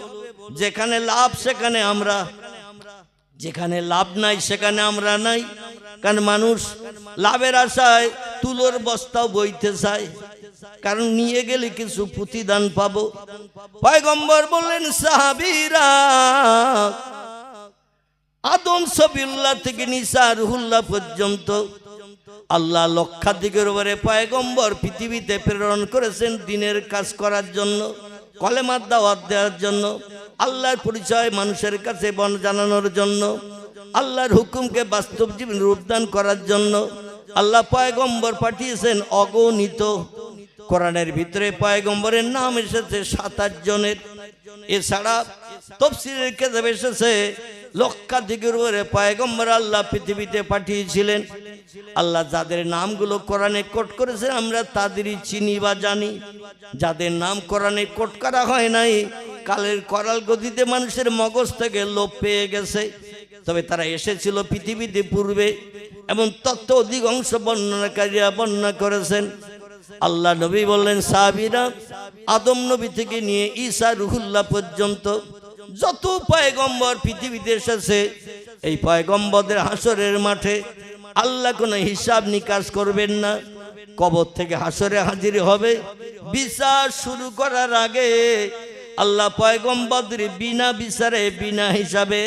যেখানে লাভ সেখানে আমরা, যেখানে লাভ নাই সেখানে আমরা নাই। কারণ মানুষ লাভের আশায় তুলোর বস্তাও বইতে চায়, কারণ নিয়ে গেলে কিছু প্রতিদান পাবো। পয়গম্বর বললেন, সাহাবীরা, আদম সফিউল্লাহ থেকে নিসা রুহুল্লাহ পর্যন্ত আল্লাহ লক্ষাধিকের উপরে পয়গম্বর পৃথিবীতে প্রেরণ করেছেন দ্বীনের কাজ করার জন্য, কলেমার দাওয়াত দেওয়ার জন্য, আল্লাহর পরিচয় মানুষের কাছে জানানোর জন্য, আল্লাহর হুকুমকে বাস্তব জীবন রূপদান করার জন্য আল্লাহ পয়গম্বর পাঠিয়েছেন অগণিত। কোরআনের ভিতরে পয়গম্বরের নাম এসেছে ২৭ জনের। এছাড়া তাফসীরের কিতাবে এসেছে লক্ষাধিকের উপরে পয়গম্বর আল্লাহ পৃথিবীতে পাঠিয়েছিলেন। আল্লাহ যাদের নামগুলো কোরআনে কোট করেছে আমরা তাদেরই চিনি বা জানি। যাদের নাম কোরআনে কোট করা হয় নাই, কালের করাল গতিতে মানুষের মগজ থেকে লোপ পেয়ে গেছে। তবে তারা এসেছিল পৃথিবীতে পূর্বে, এবং তথ্য অধিকাংশ বর্ণনাকারীরা বর্ণনা করেছেন। আল্লাহ নবী বললেন, সাহাবীরা, আদম নবী থেকে নিয়ে ঈসা রুহুল্লাহ পর্যন্ত যত পয়গম্বর পৃথিবীতে এসেছে, এই পয়গম্বরদের হাসরের মাঠে আল্লাহ কোনো হিসাব নিকাশ করবেন না। কবর থেকে হাসরে হাজির হবে। বিচার শুরু করার আগে আল্লাহ পয়গম্বরদের বিনা বিচারে বিনা হিসাবে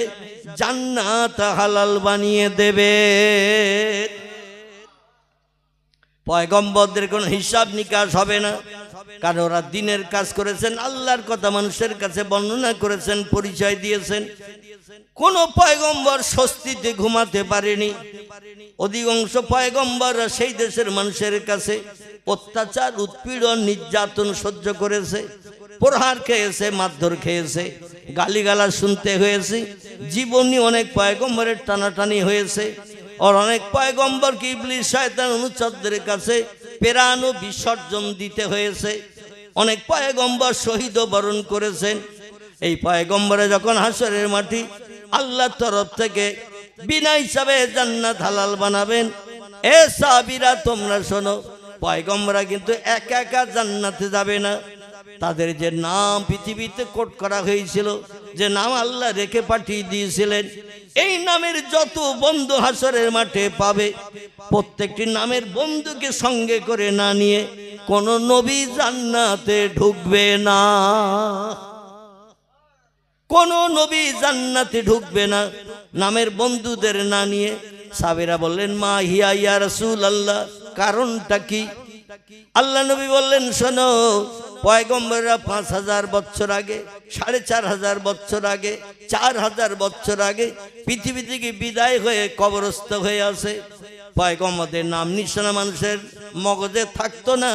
জান্নাত হালাল বানিয়ে দেবে। পয়গম্বরদের কোনো হিসাব নিকাশ হবে না, কারণ ওরা দ্বীনের কাজ করেছেন, আল্লাহর কথা মানুষের কাছে বর্ণনা করেছেন, পরিচয় দিয়েছেন। কোন পয়গম্বর স্বস্তিতে ঘুমাতে পারেনি। অধিকাংশ পয়গম্বররা সেই দেশের মানুষের কাছে অত্যাচার, উৎপীড়ন, নির্যাতন সহ্য করেছে, প্রহার খেয়েছে, মারধর খেয়েছে, গালিগালাজ শুনতে হয়েছে। জীবনী অনেক পয়গম্বরের টানাটানি হয়েছে, আর অনেক পয়গম্বরকে ইবলিস শয়তান অনুচরদের কাছে প্রাণ বিসর্জন দিতে হয়েছে। অনেক পয়গম্বর শহীদ বরণ করেছেন। এই পয়গম্বরে যখন হাসরের মাটি আল্লাহর তরফ থেকে বিনা হিসাবে জান্নাত হালাল বানাবেন, এ সাহাবীরা তোমরা শোনো, পয়গম্বররা কিন্তু একা একা জান্নাতে যাবে না। তাদের যে নাম পৃথিবীতে কোট করা হয়েছিল, যে নাম আল্লাহ রেখে পাঠিয়ে দিয়েছিলেন, এই নামের যত বন্ধু হাসরের মাঠে পাবে, প্রত্যেকটি নামের বন্ধুকে সঙ্গে করে না নিয়ে কোন নবী জান্নাতে ঢুকবে না। কোন নবী জান্নাতে ঢুকবে না নামের বন্ধুদের না নিয়ে। সাহাবীরা বললেন, মা হিয়া ইয়া রাসূলুল্লাহ, কারণটা কি? আল্লাহ নবী বললেন, শোনো, পয়গম্বররা 5000 বছর আগে, 4500 বছর আগে, 4000 বছর আগে পৃথিবী থেকে বিদায় হয়ে কবরস্থ হয়ে আছে। পয়গম্বরদের নাম নিশানা মানুষের মগজে থাকতো না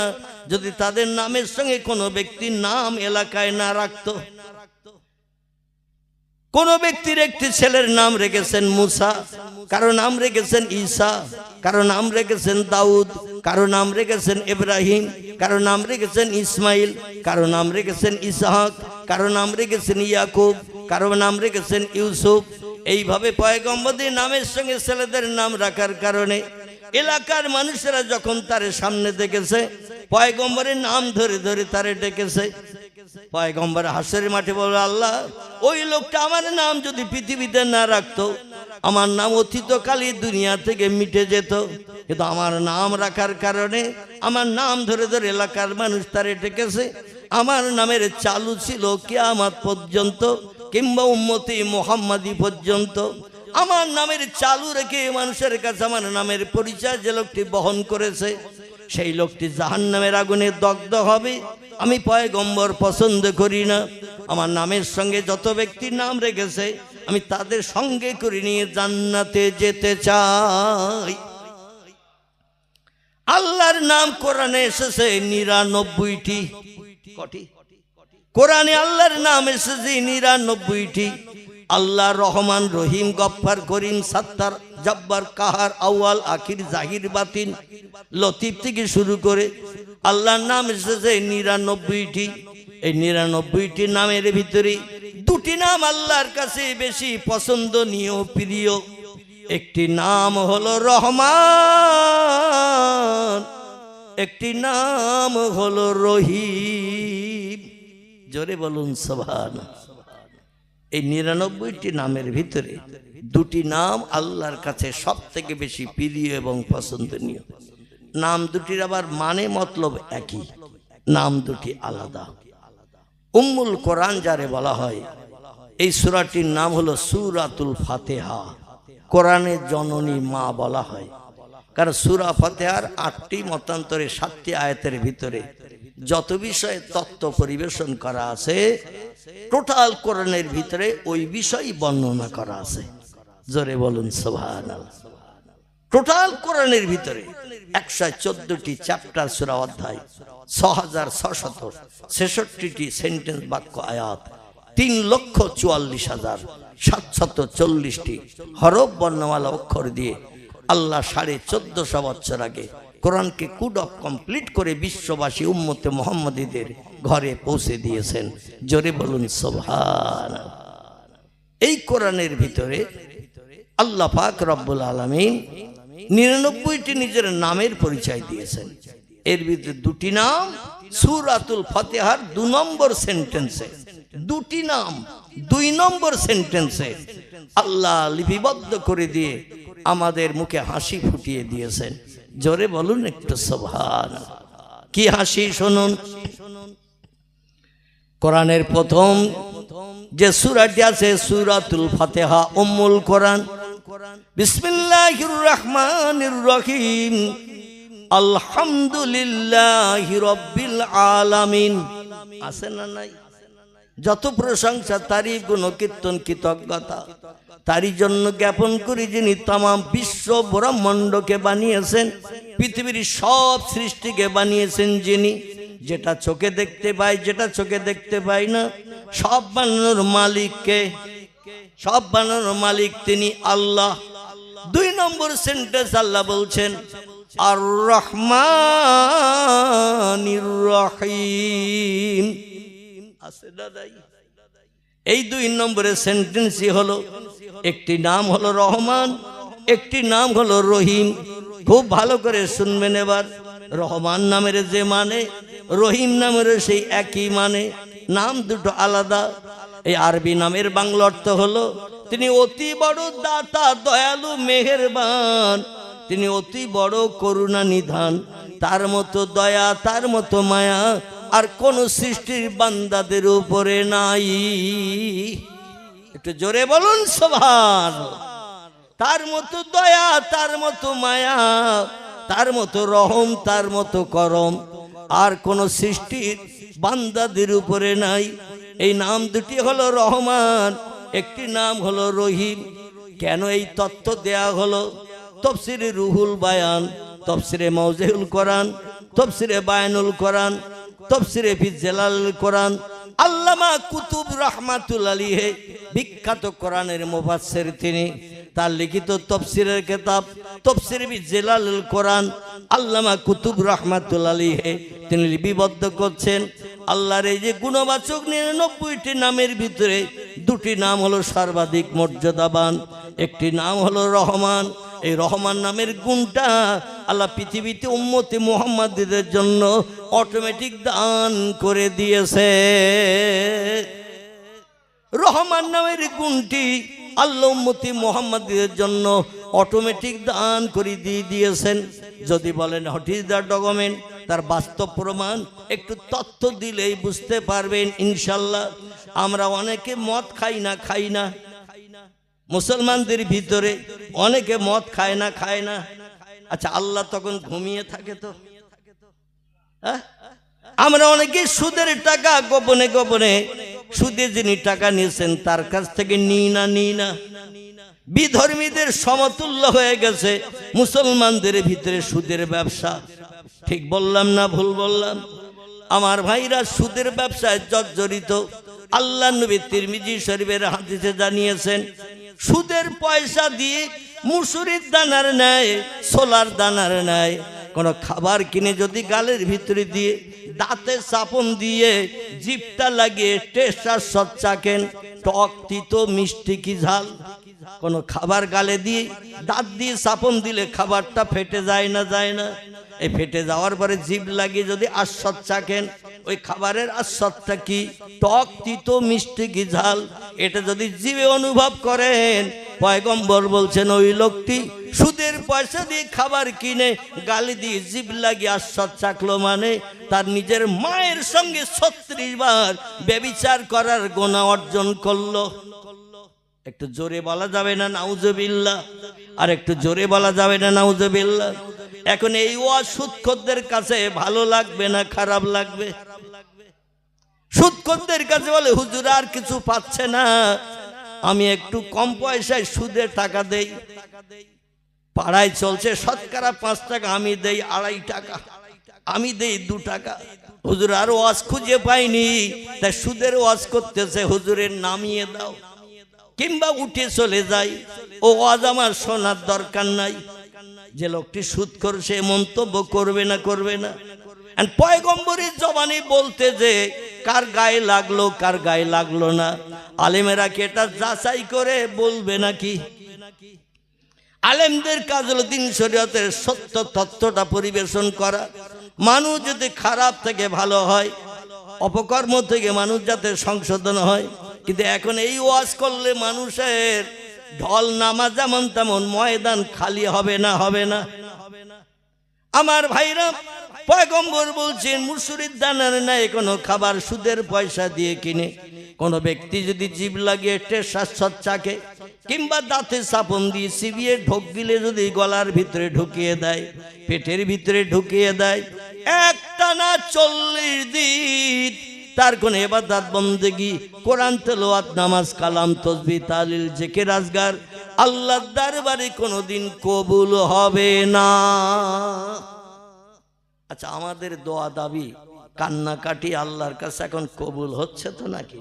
যদি তাদের নামের সঙ্গে কোনো ব্যক্তির নাম এলাকায় না রাখতো। কোন ব্যক্তির একটি ছেলের নাম রেখেছেন মুসা, কারো নাম রেখেছেন ঈসা, কারো নাম রেখেছেন দাউদ, কারো নাম রেখেছেন ইব্রাহিম, কারো নাম রেখেছেন ইসমাইল, কারো নাম রেখেছেন ইসহাক, কারো নাম রেখেছেন ইয়াকুব, কারো নাম রেখেছেন ইউসুফ। এইভাবে পয়গম্বরদের নামের সঙ্গে ছেলেদের নাম রাখার কারণে এলাকার মানুষেরা যখন তার সামনে দেখেছে, পয়গম্বরের নাম ধরে ধরে তারে ডেকেছে। পয়গম্বর হাসরের মাঠে বলল, আল্লাহ, ওই লোকটা আমার নাম যদি পৃথিবীতে না রাখতো, আমার নাম অতীতকালে দুনিয়া থেকে মিটে যেত। কিন্তু আমার নাম রাখার কারণে, আমার নাম ধরে ধরে এলাকার মানুষ তারে ডেকেছে। আমার নামের চালু ছিল কিয়ামত পর্যন্ত, কিংবা উম্মতি মুহাম্মাদি পর্যন্ত। আমার নামের চালু রেখে মানুষের কাছে আমার নামের পরিচয় যে লোকটি বহন করেছে, সেই লোকটি জাহান্নামের আগুনে দগ্ধ হবে। আমি পয়গম্বর পছন্দ করি না। আমার নামের সঙ্গে যত ব্যক্তির নাম রেখেছে, আমি তাদের সঙ্গে করে নিয়ে জান্নাতে যেতে চাই। আল্লাহর নাম কোরআনে এসেছে 99টি। কটি? কোরআনে আল্লাহর নাম এসেছে 99টি। আল্লাহ রহমান, রহিম, গফফার, করিম, সাত্তার, জব্বার, কাহার, আউয়াল, আখির, জাহির, বাতিন, লতিফ থেকে শুরু করে আল্লাহর নাম এসেছে 99টি। এই 99টি নামের ভিতরে দুটি নাম আল্লাহর কাছে বেশি পছন্দনীয়, প্রিয়। একটি নাম হলো রহমান, একটি নাম হলো রহিম। জোরে বলুন সুবহানাল্লাহ। এই 99টি নামের ভিতরে দুটি নাম আল্লাহর কাছে সব থেকে বেশি প্রিয় এবং পছন্দনীয়। নাম দুটির আবার মানে মতলব একই, নাম দুটি আলাদা। উম্মুল কোরআন যারে বলা হয়, এই সূরাটির নাম হলো সূরাতুল ফাতিহা। কোরআনের জননী মা বলা হয়, কারণ সূরা ফাতিহার 8টি মতান্তরে 7টি আয়াতের ভিতরে যত বিষয়ে তত্ত্ব পরিবেশন করা আছে, টোটাল কোরআনের ভিতরে ওই বিষয়ই বর্ণনা করা আছে। জোরে বলুন সুবহানাল্লাহ। টোটাল কোরআনের ভিতরে 114টি চ্যাপ্টার, সূরা, অধ্যায়, 6666টি সেন্টেন্স, বাক্য, আয়াত, 3,44,740টি হরফ বর্ণমালা অক্ষর দিয়ে আল্লাহ 1450 বছর আগে কোরআনকে কুড অফ কমপ্লিট করে বিশ্ববাসী উম্মতে মুহাম্মাদীদের ঘরে পৌঁছে দিয়েছেন। জোরে বলুন সুবহানাল্লাহ। এই কোরআনের ভিতরে আল্লাহ পাক রব্বুল আলামিন 99টি নিজের নামের পরিচয় দিয়েছেন। এর ভিতরে দুটি নাম সূরাতুল ফাতিহার 2 নম্বর সেন্টেন্সে, দুটি নাম 2 নম্বর সেন্টেন্সে আল্লাহ লিপিবদ্ধ করে দিয়ে আমাদের মুখে হাসি ফুটিয়ে দিয়েছেন। জোরে বলুন একটু সুবহানাল্লাহ। কি হাসি শুনুন। কোরআনের প্রথম যে সূরাটি আছে সূরাতুল ফাতিহা, উম্মুল কোরআন। বিসমিল্লাহির রহমানির রহিম, আলহামদুলিল্লাহি রাব্বিল আলামিন। আছে না নাই? যত প্রশংসা, তারিফ, গুণ, কীর্তন, কৃতজ্ঞতা তারই জন্য জ্ঞাপন করি, যিনি तमाम বিশ্ব ব্রহ্মাণ্ডকে বানিয়েছেন, পৃথিবীর সব সৃষ্টিকে বানিয়েছেন যিনি। যেটা চোখে দেখতে পাই, যেটা চোখে দেখতে পাই না, সব বানানোর মালিককে, সব বানানোর মালিক তিনি আল্লাহ। 2 নম্বর সেন্টেন্স আল্লাহ বলছেন আর রহমানির রহিম। আছে দাদাই? এই 2 নম্বরের সেন্টেন্সই হলো, একটি নাম হলো রহমান, একটি নাম হলো রহিম। খুব ভালো করে শুনবেন এবার। রহমান নামের যে মানে, রহিম নামের সেই একই মানে, নাম দুটো আলাদা। এই আরবি নামের বাংলা অর্থ হলো তিনি অতি বড় দাতা, দয়ালু, মেহেরবান, তিনি অতি বড় করুণা নিধান। তার মতো দয়া, তার মতো মায়া আর কোন সৃষ্টির বান্দাদের উপরে নাই। একটু জোরে বলুন সুবহানাল্লাহ। তার মতো দয়া, তার মতো মায়া, তার মতো রহম, তার মতো করম আর কোন সৃষ্টির বান্দাদের উপরে নাই। এই নাম দুটি হলো রহমান, একটি নাম হলো রহিম। কেন এই তথ্য দেয়া হলো? তাফসীরে রুহুল বায়ান, তাফসীরে মাওজিহুল কোরআন, তাফসীরে বায়ানুল কোরআন, তাফসীরে ফি জালালুল কোরআন, আল্লামা কুতুব রাহমাতুল্লাহ আলাইহি বিখ্যাত কোরআনের মুফাসসির তিনি, তার লিখিত তাফসীরের কিতাব তাফসীরে ফি জালালুল কোরআন আল্লামা কুতুব রাহমাতুল্লাহ আলাইহি তিনি লিপিবদ্ধ করছেন। আল্লাহর এই যে গুণবাচক 99টি নামের ভিতরে 2টি নাম হলো সর্বাধিক মর্যাদাবান, একটি নাম হলো রহমান। এই রহমান নামের গুণটা আল্লাহ পৃথিবীতে উম্মতে মুহাম্মাদীদের জন্য অটোমেটিক দান করে দিয়েছে। রহমান নামের গুণটি আল্লাহ উম্মতে মুহাম্মাদীদের জন্য অটোমেটিক দান করে দিয়েছেন। যদি বলেন হোয়াট ইজ দ্য ডকুমেন্ট, তার বাস্তব প্রমাণ একটু তথ্য দিলেই বুঝতে পারবেন ইনশাল্লাহ। আমরা অনেকে মদ খাই না, মুসলমানদের ভিতরে অনেকে মদ খায় না। আচ্ছা, আল্লাহ তখন ঘুমিয়ে থাকে তো? আমরা অনেকে সুদের টাকা গোপনে গোপনে, সুদে যিনি টাকা নিয়েছেন তার কাছ থেকে নিই না। বিধর্মীদের সমতুল্য হয়ে গেছে মুসলমানদের ভিতরে সুদের ব্যবসা। ঠিক বললাম না ভুল বললাম? আমার ভাইরা সুদের ব্যবসায় জর্জরিত। আল্লাহ নবী তিরমিজি শরীফের হাদিসে জানিয়েছেন, সুদের পয়সা দিয়ে মুসুরির দানার ন্যায়, ছোলার দানার ন্যায় কোন খাবার কিনে যদি গালের ভিতরে দিয়ে দাঁতে চাপন দিয়ে জিভটা লাগিয়ে টেস্ট আর স্বাদ চাখেন, টক, তিতো, মিষ্টি কি ঝাল, কোন খাবার গালে দিয়ে দাঁত দিয়ে চাপন দিলে খাবারটা ফেটে যায় না? এই ফেটে যাওয়ার পরে জিভ লাগিয়ে যদি আস্বাদ চাখেন, ওই খাবারের আস্বাদটা কি, টক, তিতো, মিষ্টি কি ঝাল, এটা যদি জিভে অনুভব করেন, পয়গম্বর বলছেন ওই লোকটি সুদের পয়সা দিয়ে খাবার কিনে গালে দিয়ে জিভ লাগিয়ে আস্বাদ চাখলো মানে তার নিজের মায়ের সঙ্গে 36 বার ব্যভিচার করার গুনাহ অর্জন করলো। একটু জোরে বলা যাবে না নাউজুবিল্লাহ? আর একটু জোরে বলা যাবে না নাউজুবিল্লাহ? এখন এই ওয়াজ সুদখোরদের কাছে ভালো লাগবে না খারাপ লাগবে? সুদখোরদের কাছে বলে হুজুর আর কিছু পাচ্ছে না, আমি একটু কম পয়সায় সুদে টাকা দেই, পাড়ায় চলছে শতকরা 5 টাকা, আমি দেই 2.5 টাকা, আমি দেই 2 টাকা। হুজুর আর ওয়াজ খুঁজে পাইনি, তাই সুদের ওয়াজ করতেছে, হুজুরের নামিয়ে দাও কিংবা উঠে চলে যাই, ও ওয়াজ আমার শোনার দরকার নাই। যে লোকটি সুদখোর সে মন্তব্য করবে না? পয়গম্বরের জবানে বলতে যে কার গায়ে লাগলো কার গায়ে লাগলো না, আলেমেরা কি এটা যাচাই করে বলবে নাকি? আলেমদের কাজ হলো দিন শরীয়তের সত্য তথ্যটা পরিবেশন করা। মানুষ যদি খারাপ থেকে ভালো হয়, অপকর্ম থেকে মানুষ যাতে সংশোধন হয়। কিন্তু এখন এই ওয়াজ করলে মানুষের ঢল নামা যেমন তেমন, ময়দান খালি হবে না? আমার ভাইরা, পয়গম্বর বলছেন মুসুরির দানার নাই কোনো খাবার সুদের পয়সা দিয়ে কিনে কোনো ব্যক্তি যদি জিভ লাগিয়ে টেস্ট চাকে কিংবা দাঁতে চাপন দিয়ে চিবিয়ে ঢোক গিলে যদি গলার ভিতরে ঢুকিয়ে দেয়, পেটের ভিতরে ঢুকিয়ে দেয়, একটানা 40 দিন তার কোন ইবাদত বন্দেগি, কোরআন তেলাওয়াত, নামাজ, কালাম, তাসবিহ, তাহলিল, জিকির, আজগার আল্লাহর দরবারে কোনোদিন কবুল হবে না। আচ্ছা, আমাদের দোয়া দাবি কান্নাকাটি আল্লাহর কাছে এখন কবুল হচ্ছে তো নাকি?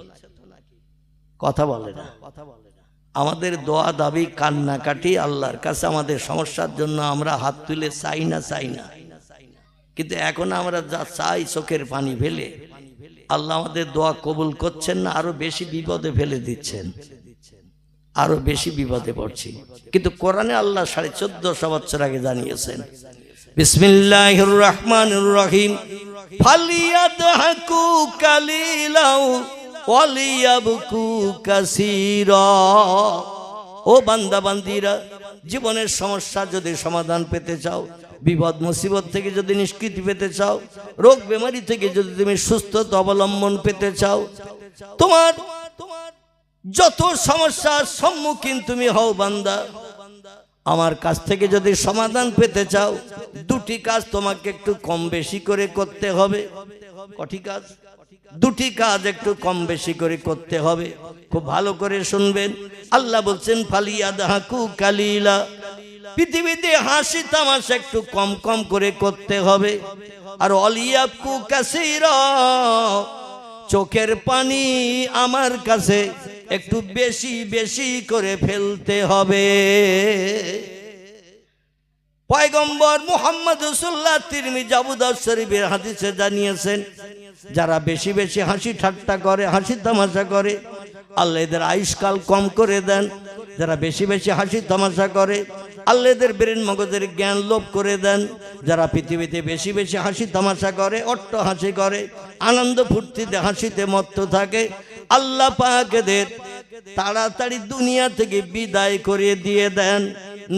কথা বলে না? আমাদের দোয়া দাবি কান্নাকাটি আল্লাহর কাছে আমাদের সমস্যার জন্য আমরা হাত তুলে চাই না, কিন্তু এখন আমরা যা চাই চোখের পানি ফেলে, আল্লাহ আমাদের দোয়া কবুল করছেন না, আরো বেশি বিপদে ফেলে দিচ্ছেন, আরো বেশি বিপদে পড়ছি। কিন্তু কোরআনে আল্লাহ 1450 বছর আগে জানিয়েছেন, বিসমিল্লাহির রহমানির রহিম, ফালিয়াদহাকু কালিলাও ওয়ালিয়াবকু কাসীরা। ও বান্দা বান্দিরা, জীবনের সমস্যা যদি সমাধান পেতে চাও, বিপদ মুসিবত থেকে যদি নিষ্কৃতি পেতে চাও, রোগ বেমারি থেকে যদি তুমি সুস্থতা অবলম্বন পেতে চাও, তোমার যত সমস্যার সম্মুখীন তুমি হও বান্দা, আমার কাছ থেকে যদি সমাধান পেতে চাও, দুটি কাজ তোমাকে একটু কম বেশি করে করতে হবে। কটি কাজ? দুটি কাজ একটু কম বেশি করে করতে হবে। খুব ভালো করে শুনবেন। আল্লাহ বলছেন ফালিয়াদহাকু কালিলা, পৃথিবীতে হাসি তামাশা একটু কম কম করে করতে হবে। আর ওয়ালিয়াবকু কাসীরা, চোখের পানি আমার কাছে একটু বেশি বেশি করে ফেলতে হবে। পয়গম্বর মুহাম্মদ রাসূলুল্লাহ তিরমিজি আবু দাউদ শরীফের হাদিসে জানিয়েছেন, যারা বেশি বেশি হাসি ঠাট্টা করে, হাসি তামাশা করে, আল্লাহ এদের আয়ুষ্কাল কম করে দেন। যারা বেশি বেশি হাসি তামাশা করে, আল্লাহ এদের ব্রেন মগজের জ্ঞান লোপ করে দেন। যারা পৃথিবীতে বেশি বেশি হাসি তামাশা করে, অট্ট হাসি করে, আনন্দ ফুর্তিতে হাসিতে মত্ত থাকে, আল্লাহ পাক এদের তাড়াতাড়ি দুনিয়া থেকে বিদায় করে দিয়ে দেন।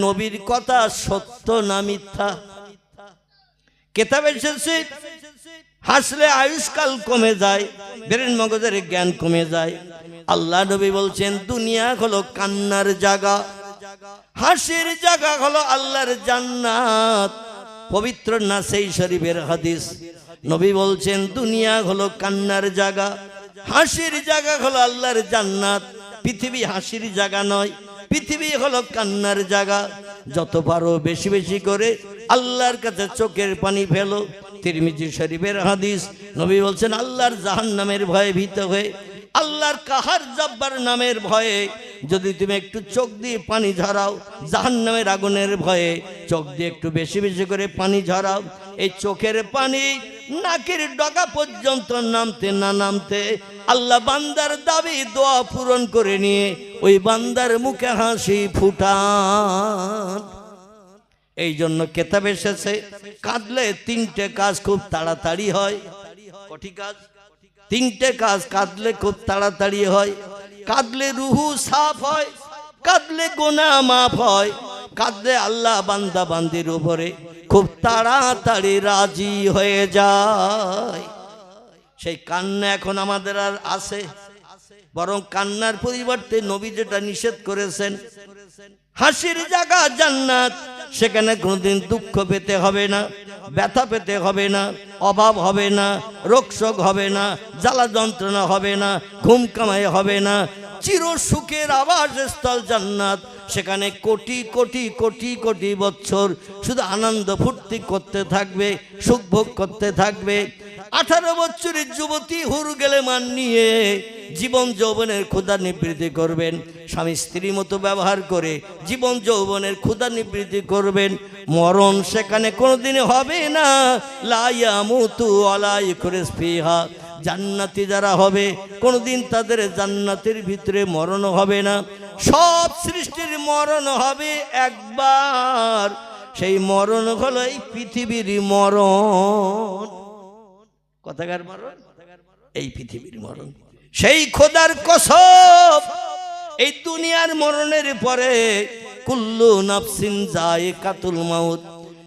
নবীর কথা সত্য না মিথ্যা? কিতাবে এসেছে হাসলে আয়ুষ্কাল কমে যায়, ব্রেন মগজের জ্ঞান কমে যায়। আল্লাহ নবী বলছেন দুনিয়া হলো কান্নার জায়গা, হাসির জায়গা হলো আল্লাহর জান্নাত। পবিত্র নাসাই শরীফের হাদিস। নবী বলছেন দুনিয়া হলো কান্নার জায়গা, হাসির জায়গা হলো আল্লাহর জান্নাত। পৃথিবী হাসির জায়গা নয়, পৃথিবী হলো কান্নার জায়গা। যত পারো বেশি বেশি করে আল্লাহর কাছে চোখের পানি ফেলো। তিরমিজি শরীফের হাদিস। নবী বলছেন আল্লাহর জাহান্নামের ভয়ে ভীত হয়ে, আল্লাহর কাহার জব্বার নামের ভয়ে যদি তুমি একটু চোখ দিয়ে পানি ঝরাও, জাহান্নামের আগুনের ভয়ে চোখ দিয়ে একটু বেশি বেশি করে পানি ঝরাও, এই চোখের পানি নাকের ডগা পর্যন্ত নামতে না নামতে আল্লাহ বান্দার দাবি দোয়া পূরণ করে নিয়ে ওই বান্দার মুখে হাসি ফুটান। এই জন্য কিতাবে এসেছে কাঁদলে তিনটে কাজ খুব তাড়াতাড়ি হয়। কটি কাজ? তিনটে কাজ কাঁদলে খুব তাড়াতাড়ি হয়। কাঁদলে রুহু সাফ হয়, কাঁদলে গুনাহ মাফ হয়, কাঁদলে আল্লাহ বান্দা বান্দির উপরে খুব তাড়াতাড়ি রাজি হয়ে যায়। সেই কান্না এখন আমাদের আর আছে? বরং কান্নার পরিবর্তে নবী যেটা নিষেধ করেছেন, হাসির জায়গা জান্নাত, সেখানে কোনোদিন দুঃখ পেতে হবে না, ব্যথা পেতে হবে না, অভাব হবে না, রোগ শোক হবে না, জ্বালা যন্ত্রণা হবে না, ঘুম কামাই হবে না। চির সুখের আবাসস্থল জান্নাত। সেখানে কোটি কোটি কোটি কোটি বছর শুধু আনন্দ ফুর্তি করতে থাকবে, সুখ ভোগ করতে থাকবে। 18 বছরের যুবতী হুর গেলে মান নিয়ে জীবন যৌবনের ক্ষুধা নিবৃত্তি করবেন, স্বামী স্ত্রীর মতো ব্যবহার করে জীবন যৌবনের ক্ষুধা নিবৃত্তি করবেন। মরণ সেখানে কোনোদিন হবে না। লা ইয়ামুতু ওয়ালা ইয়াখরুজ ফিহা। জান্নাতি যারা হবে কোনোদিন তাদের জান্নাতের ভিতরে মরণ হবে না। সব সৃষ্টির মরণ হবে একবার, সেই মরণ হলো এই পৃথিবীর মরণ। কথাকার মরণ? এই পৃথিবীর মরণ। সেই খোদার কসম, এই দুনিয়ার মরণের পরে কুল্লু নাফসিন যায়িকাতুল মাউত।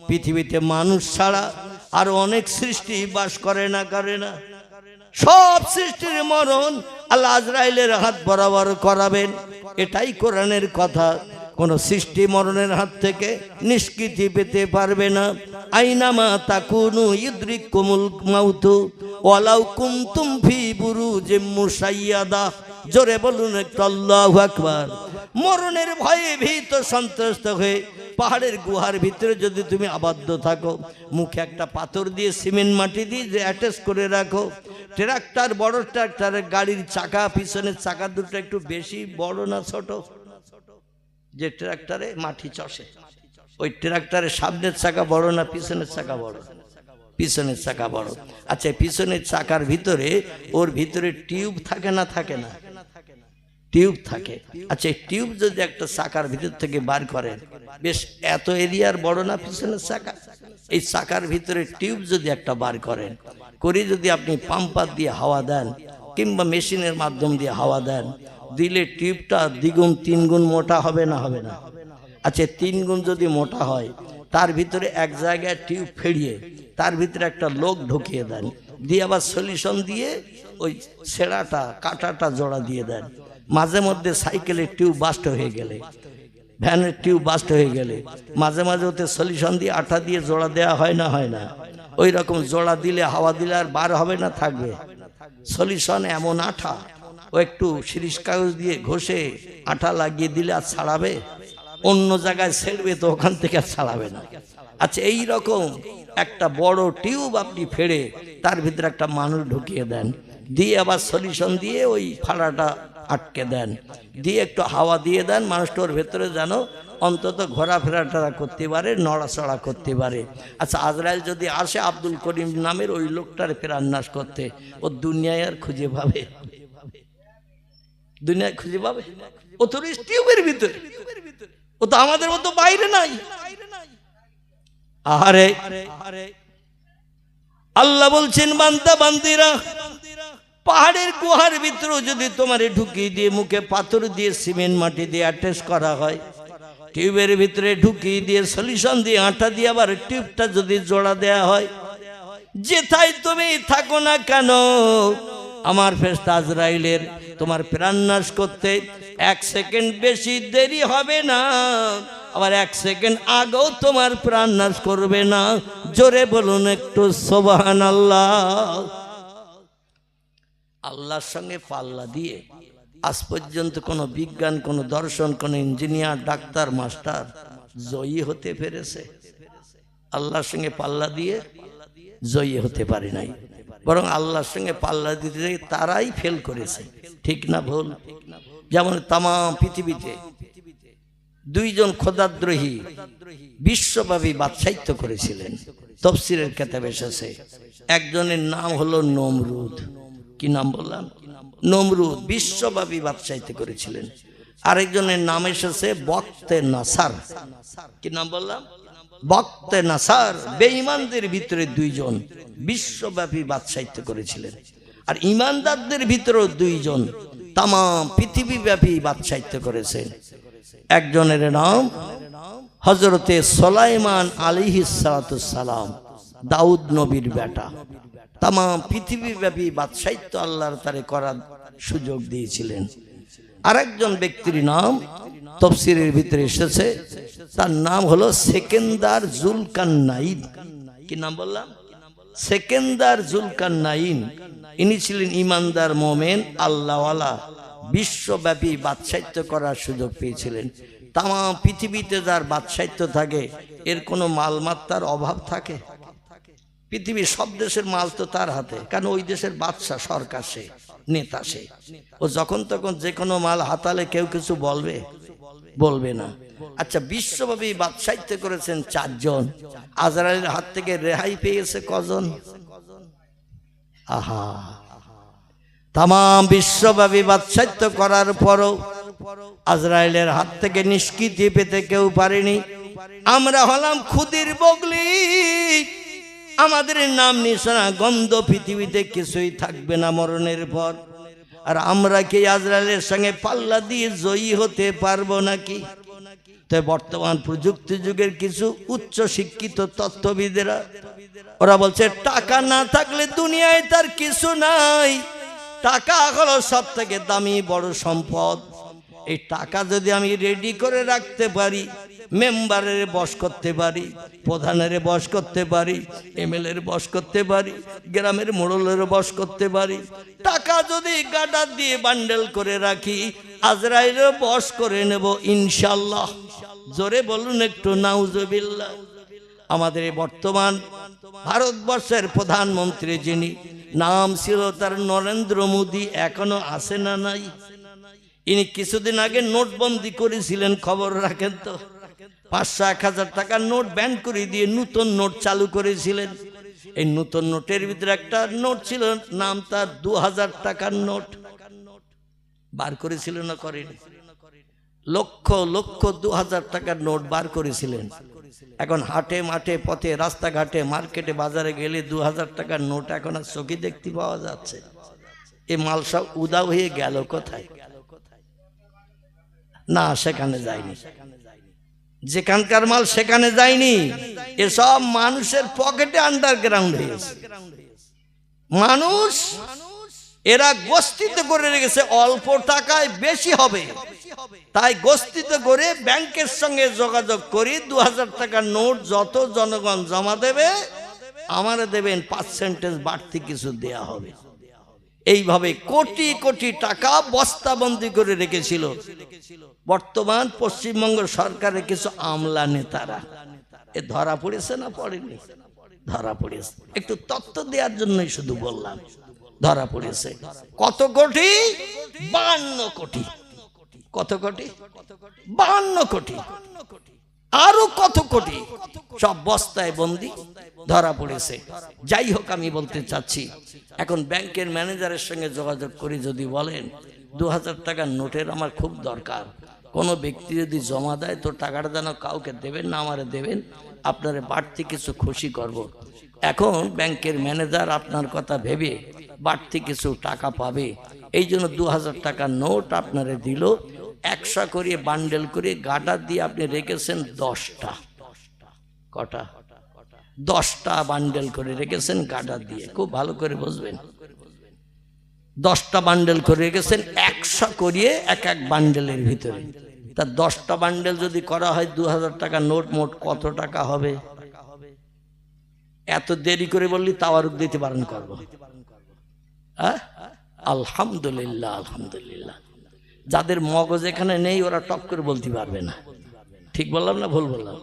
পৃথিবীতে মানুষ ছাড়া আর অনেক সৃষ্টি বাস করে না, করে না। সব সৃষ্টির মরণ আল্লাহ আজরাইলের হাত বরাবর করাবেন। এটাই কোরআনের কথা। কোন সৃষ্টি মরণের হাত থেকে নিষ্কৃতি পেতে পারবে না। আইনামা তাকুনু ইউদরিকুমুল মাউতু ওয়ালাউ কুনতুম ফি বুরুজিম মুশাইয়াদা। জোরে বলুন একটু আল্লাহু আকবার। মরণের ভয়ে ভীত সন্ত্রস্ত হয়ে পাহাড়ের গুহার ভিতরে যদি তুমি আবদ্ধ থাকো, মুখে একটা পাথর দিয়ে সিমেন্ট মাটি দিয়ে যে অ্যাটাচ করে রাখো, ট্রাক্টর, বড় ট্রাক্টরের গাড়ির চাকা, পিছনের চাকা দুটো একটু বেশি বড় না ছোট? যে ট্রাক্টরে মাটি চষে, ওই ট্রাক্টরের সামনের চাকা বড় না পিছনের চাকা বড়? পিছনের চাকা বড়। আচ্ছা, পিছনের চাকার ভিতরে ওর ভিতরে টিউব থাকে না? থাকে না? টিউব থাকে। আচ্ছা, এই টিউব যদি একটা চাকার ভিতর থেকে বার করেন, বেশ এত এরিয়ার বড় না পিছনের চাকা? এই চাকার ভিতরে টিউব যদি একটা বার করেন, করে যদি আপনি পাম্পার দিয়ে হাওয়া দেন কিংবা মেশিনের মাধ্যম দিয়ে হাওয়া দেন, দিলে টিউবটা দ্বিগুণ 3 গুণ মোটা হবে না? হবে না? আচ্ছা, 3 গুণ যদি মোটা হয়, তার ভিতরে এক জায়গায় টিউব ফেড়িয়ে তার ভিতরে একটা লোক ঢুকিয়ে দেন, দিয়ে আবার সলিউশন দিয়ে ওই ছেঁড়াটা কাটাটা জোড়া দিয়ে দেন। মাঝে মধ্যে সাইকেলের টিউব বাস্ট হয়ে গেলে, ভ্যানের টিউব বাস্ট হয়ে গেলে মাঝে মাঝে ওতে সলিউশন দিয়ে আঠা দিয়ে জোড়া দেওয়া হয় না? হয় না? ওই রকম জোড়া দিলে হাওয়া দিলে আর বার হবে না? থাকবে। সলিউশন এমন আঠা, ও একটু শিরিষ কাগজ দিয়ে ঘষে আঠা লাগিয়ে দিলে আর ছাড়াবে? অন্য জায়গায় ছেড়বে তো, ওখান থেকে আর ছাড়াবে না। আচ্ছা, এই রকম একটা বড় টিউব আপনি ফেড়ে তার ভিতরে একটা মানুষ ঢুকিয়ে দেন, দিয়ে আবার সলিউশন দিয়ে ওই ফাড়াটা আটকে দেন, দিয়ে একটু হাওয়া দিয়ে দেন, মানুষটার ভেতরে যেন অন্তত ঘোরাফেরাটা করতে পারে, নড়াচড়া করতে পারে। আচ্ছা, আজরাইল যদি আসে আব্দুল করিম নামের ওই লোকটার প্রাণনাশ করতে, ও দুনিয়ায় আর খুঁজে পাবে? দুনিয়ায় খুঁজে পাবে? ও তো টিউবের ভিতরে, ও তো আমাদের মতো বাইরে নাই। আরে আল্লাহ বলছেন, বান্দা বান্দিরা, পাহাড়ের গুহার ভিতরে যদি তোমারে ঢুকিয়ে দিয়ে মুখে পাথর দিয়ে সিমেন্ট মাটি দিয়ে অ্যাটাচ করা হয়, টিউবের ভিতরে ঢুকিয়ে দিয়ে সলিউশন দিয়ে আটা দিয়ে আবার টিউবটা যদি জোড়া দেয়া হয়, যেথায় তুমি থাকো না কেন, আমার ফেরেশতা আজরাইলের তোমার প্রাণনাশ করতে 1 সেকেন্ড বেশি দেরি হবে না, আবার 1 সেকেন্ড আগেও তোমার প্রাণনাশ করবে না। জোরে বলুন একটু সুবহানাল্লাহ। আল্লাহর সঙ্গে পাল্লা দিয়ে আজ পর্যন্ত কোনো বিজ্ঞান, কোনো দর্শন, কোনো ইঞ্জিনিয়ার, ডাক্তার, মাস্টার জয়ী হতে পেরেছে? আল্লাহর সঙ্গে পাল্লা দিয়ে জয়ী হতে পারে নাই, বরং আল্লাহর সঙ্গে পাল্লা দিতে তারাই ফেল করেছে। ঠিক না ভুল? যেমন তাম পৃথিবীতে 2 জন খোদাদ্রোহী বিশ্বব্যাপী বাদশাহিত্য করেছিলেন, তাফসীরের কিতাবে এসেছে। একজনের নাম হলো নমরুদ। কি নাম বললাম? নমরুদ বিশ্বব্যাপী বাদশাহিত্য করেছিলেন। আরেকজনের নাম এসেছে বক্তে নাসার। কি নাম বললাম? বক্তে নাসার। বেঈমানদের ভিতরে 2 জন বিশ্বব্যাপী বাদশাহিত্য করেছিলেন, আর ঈমানদারদের ভিতরেও 2 জন তাম পৃথিবীব্যাপী বাদশাহিত্য করেছেন। একজনের নাম হযরতে সুলাইমান আলাইহিস সালাতুস সালাম, দাউদ নবীর বেটা। তাম পৃথিবীব্যাপী বাদশাহিত্য আল্লাহর তারে করার সুযোগ দিয়েছিলেন। আরেকজন ব্যক্তির নাম তাফসীরের ভিতরে এসেছে, তার নাম হলো সেকেন্দার জুলকারনাইন। কি নাম বললাম? সেকেন্দার জুলকারনাইন। ইনি ছিলেন ইমানদার মোমেন আল্লাহওয়ালা, বিশ্বব্যাপী বাদশাহিত্য করার সুযোগ পেয়েছিলেন। তাম পৃথিবীতে যার বাদশাহিত্য থাকে, এর কোনো মালমাত্রার অভাব থাকে? পৃথিবীর সব দেশের মাল তো তার হাতে, কারণ ওই দেশের বাদশা, সরকার সে, নেতা সে। ও যখন তখন যে কোনো মাল হাতালে কেউ কিছু বলবে? বলবে না। আচ্ছা, বিশ্বব্যাপী বাদশাহিত্য করেছেন 4 জন। আজরাইলের হাত থেকে রেহাই পেয়েছে কজন? আহা, তাম বিশ্বব্যাপী বাদশাহিত্য করার পরও আজরাইলের হাত থেকে নিষ্কৃতি পেতে কেউ পারেনি। আমরা হলাম খুদির বগলি, আমাদের নাম নিশানা গন্ধ পৃথিবীতে কিছুই থাকবে না মরণের পর। আর আমরা কি আজরাইলের সঙ্গে পাল্লা দিয়ে জয়ী হতে পারবো নাকি? তো বর্তমান প্রযুক্তি যুগের কিছু উচ্চ শিক্ষিত তত্ত্ববিদেরা ওরা বলছে, টাকা না থাকলে দুনিয়ায় তার কিছু নাই, টাকা হলো সব থেকে দামি বড় সম্পদ। এই টাকা যদি আমি রেডি করে রাখতে পারি, মেম্বারের বশ করতে পারি, প্রধানের বশ করতে পারি, এমএলএর বশ করতে পারি, গ্রামের মোড়লের বশ করতে পারি, টাকা যদি গাডা দিয়ে বান্ডেল করে রাখি, আজরাইলও বশ করে নেব ইনশাআল্লাহ। জোরে বলুন একটু নাউজুবিল্লাহ। আমাদের বর্তমান ভারতবর্ষের প্রধানমন্ত্রী যিনি, নাম ছিল তার নরেন্দ্র মোদী, এখনো আছে না নাই? ইনি কিছুদিন আগে নোটবন্দি করেছিলেন, খবর রাখেন তো। 500-1000 টাকার নোট ব্যান করে দিয়ে নতুন নোট চালু করেছিলেন। এই নতুন নোটের ভিতরে একটা নোট ছিল, নাম তার 2000 টাকার নোট, বার করেছিল না করেনি? লক্ষ লক্ষ 2000 টাকার নোট বার করেছিলেন। এখন হাটে মাঠে পথে রাস্তাঘাটে মার্কেটে বাজারে গেলে 2000 টাকার নোট এখন আর চোখে দেখতে পাওয়া যাচ্ছে। এই মাল সব উদাও হয়ে গেল কোথায়? না, সেখানে যায়নি। যেখানকার মাল সেখানে যায়নি, এসব মানুষের পকেটে আন্ডারগ্রাউন্ড হয়েছে। মানুষ এরা গোষ্ঠীতে করে রেখেছে, অল্প টাকায় বেশি হবে, তাই গোষ্ঠীতে করে ব্যাংকের সঙ্গে যোগাযোগ করি 2000 টাকার নোট যত জনগণ জমা দেবে আমারে দেবেন, পার্সেন্টেজ বাড়তি কিছু দেয়া হবে। এইভাবে কোটি কোটি টাকা বস্তাবন্দি করে রেখেছিল। বর্তমান পশ্চিমবঙ্গ সরকারের কিছু আমলা নেতারা এ ধরা পড়েছে না পড়েনি? ধরা পড়েছে। একটু তথ্য দেওয়ার জন্যই শুধু বললাম, ধরা পড়েছে। কত কোটি? 52 কোটি। কত কোটি? 52 কোটি। আরো কত কোটি সব বস্তায় বন্দি ধরা পড়েছে। যাই হোক, আমি বলতে চাচ্ছি, এখন ব্যাংকের ম্যানেজারের সঙ্গে যোগাযোগ করে যদি বলেন 2000 টাকার নোটের আমার খুব দরকার, কোনো ব্যক্তি যদি জমা দেয় তো টাকাটা যেন কাউকে দেবেন না, আমারে দেবেন, আপনারে বাড়তি কিছু খুশি করব। এখন ব্যাংকের ম্যানেজার আপনার কথা ভেবে বাড়তি কিছু টাকা পাবে, এই জন্য 2000 টাকার নোট আপনারে দিল। 100 করে বান্ডেল করে গাডার দিয়ে আপনি রেখেছেন 10টা। কটা? 10টা বান্ডেল করে রেখেছেন গাডার দিয়ে। খুব ভালো করে বুঝবেন, 10টা বান্ডেল করে রেখেছেন 100 করিয়ে এক এক বান্ডেলের ভিতরে। তা 10টা বান্ডেল যদি করা হয় 2000 টাকা নোট, মোট কত টাকা হবে? এত দেরি করে বললি তাওয়ারুক দিতে বারণ করবো। আলহামদুলিল্লাহ, আলহামদুলিল্লাহ। যাদের মগজ এখানে নেই ওরা টপ করে বলতে পারবে না। ঠিক বললাম না ভুল বললাম?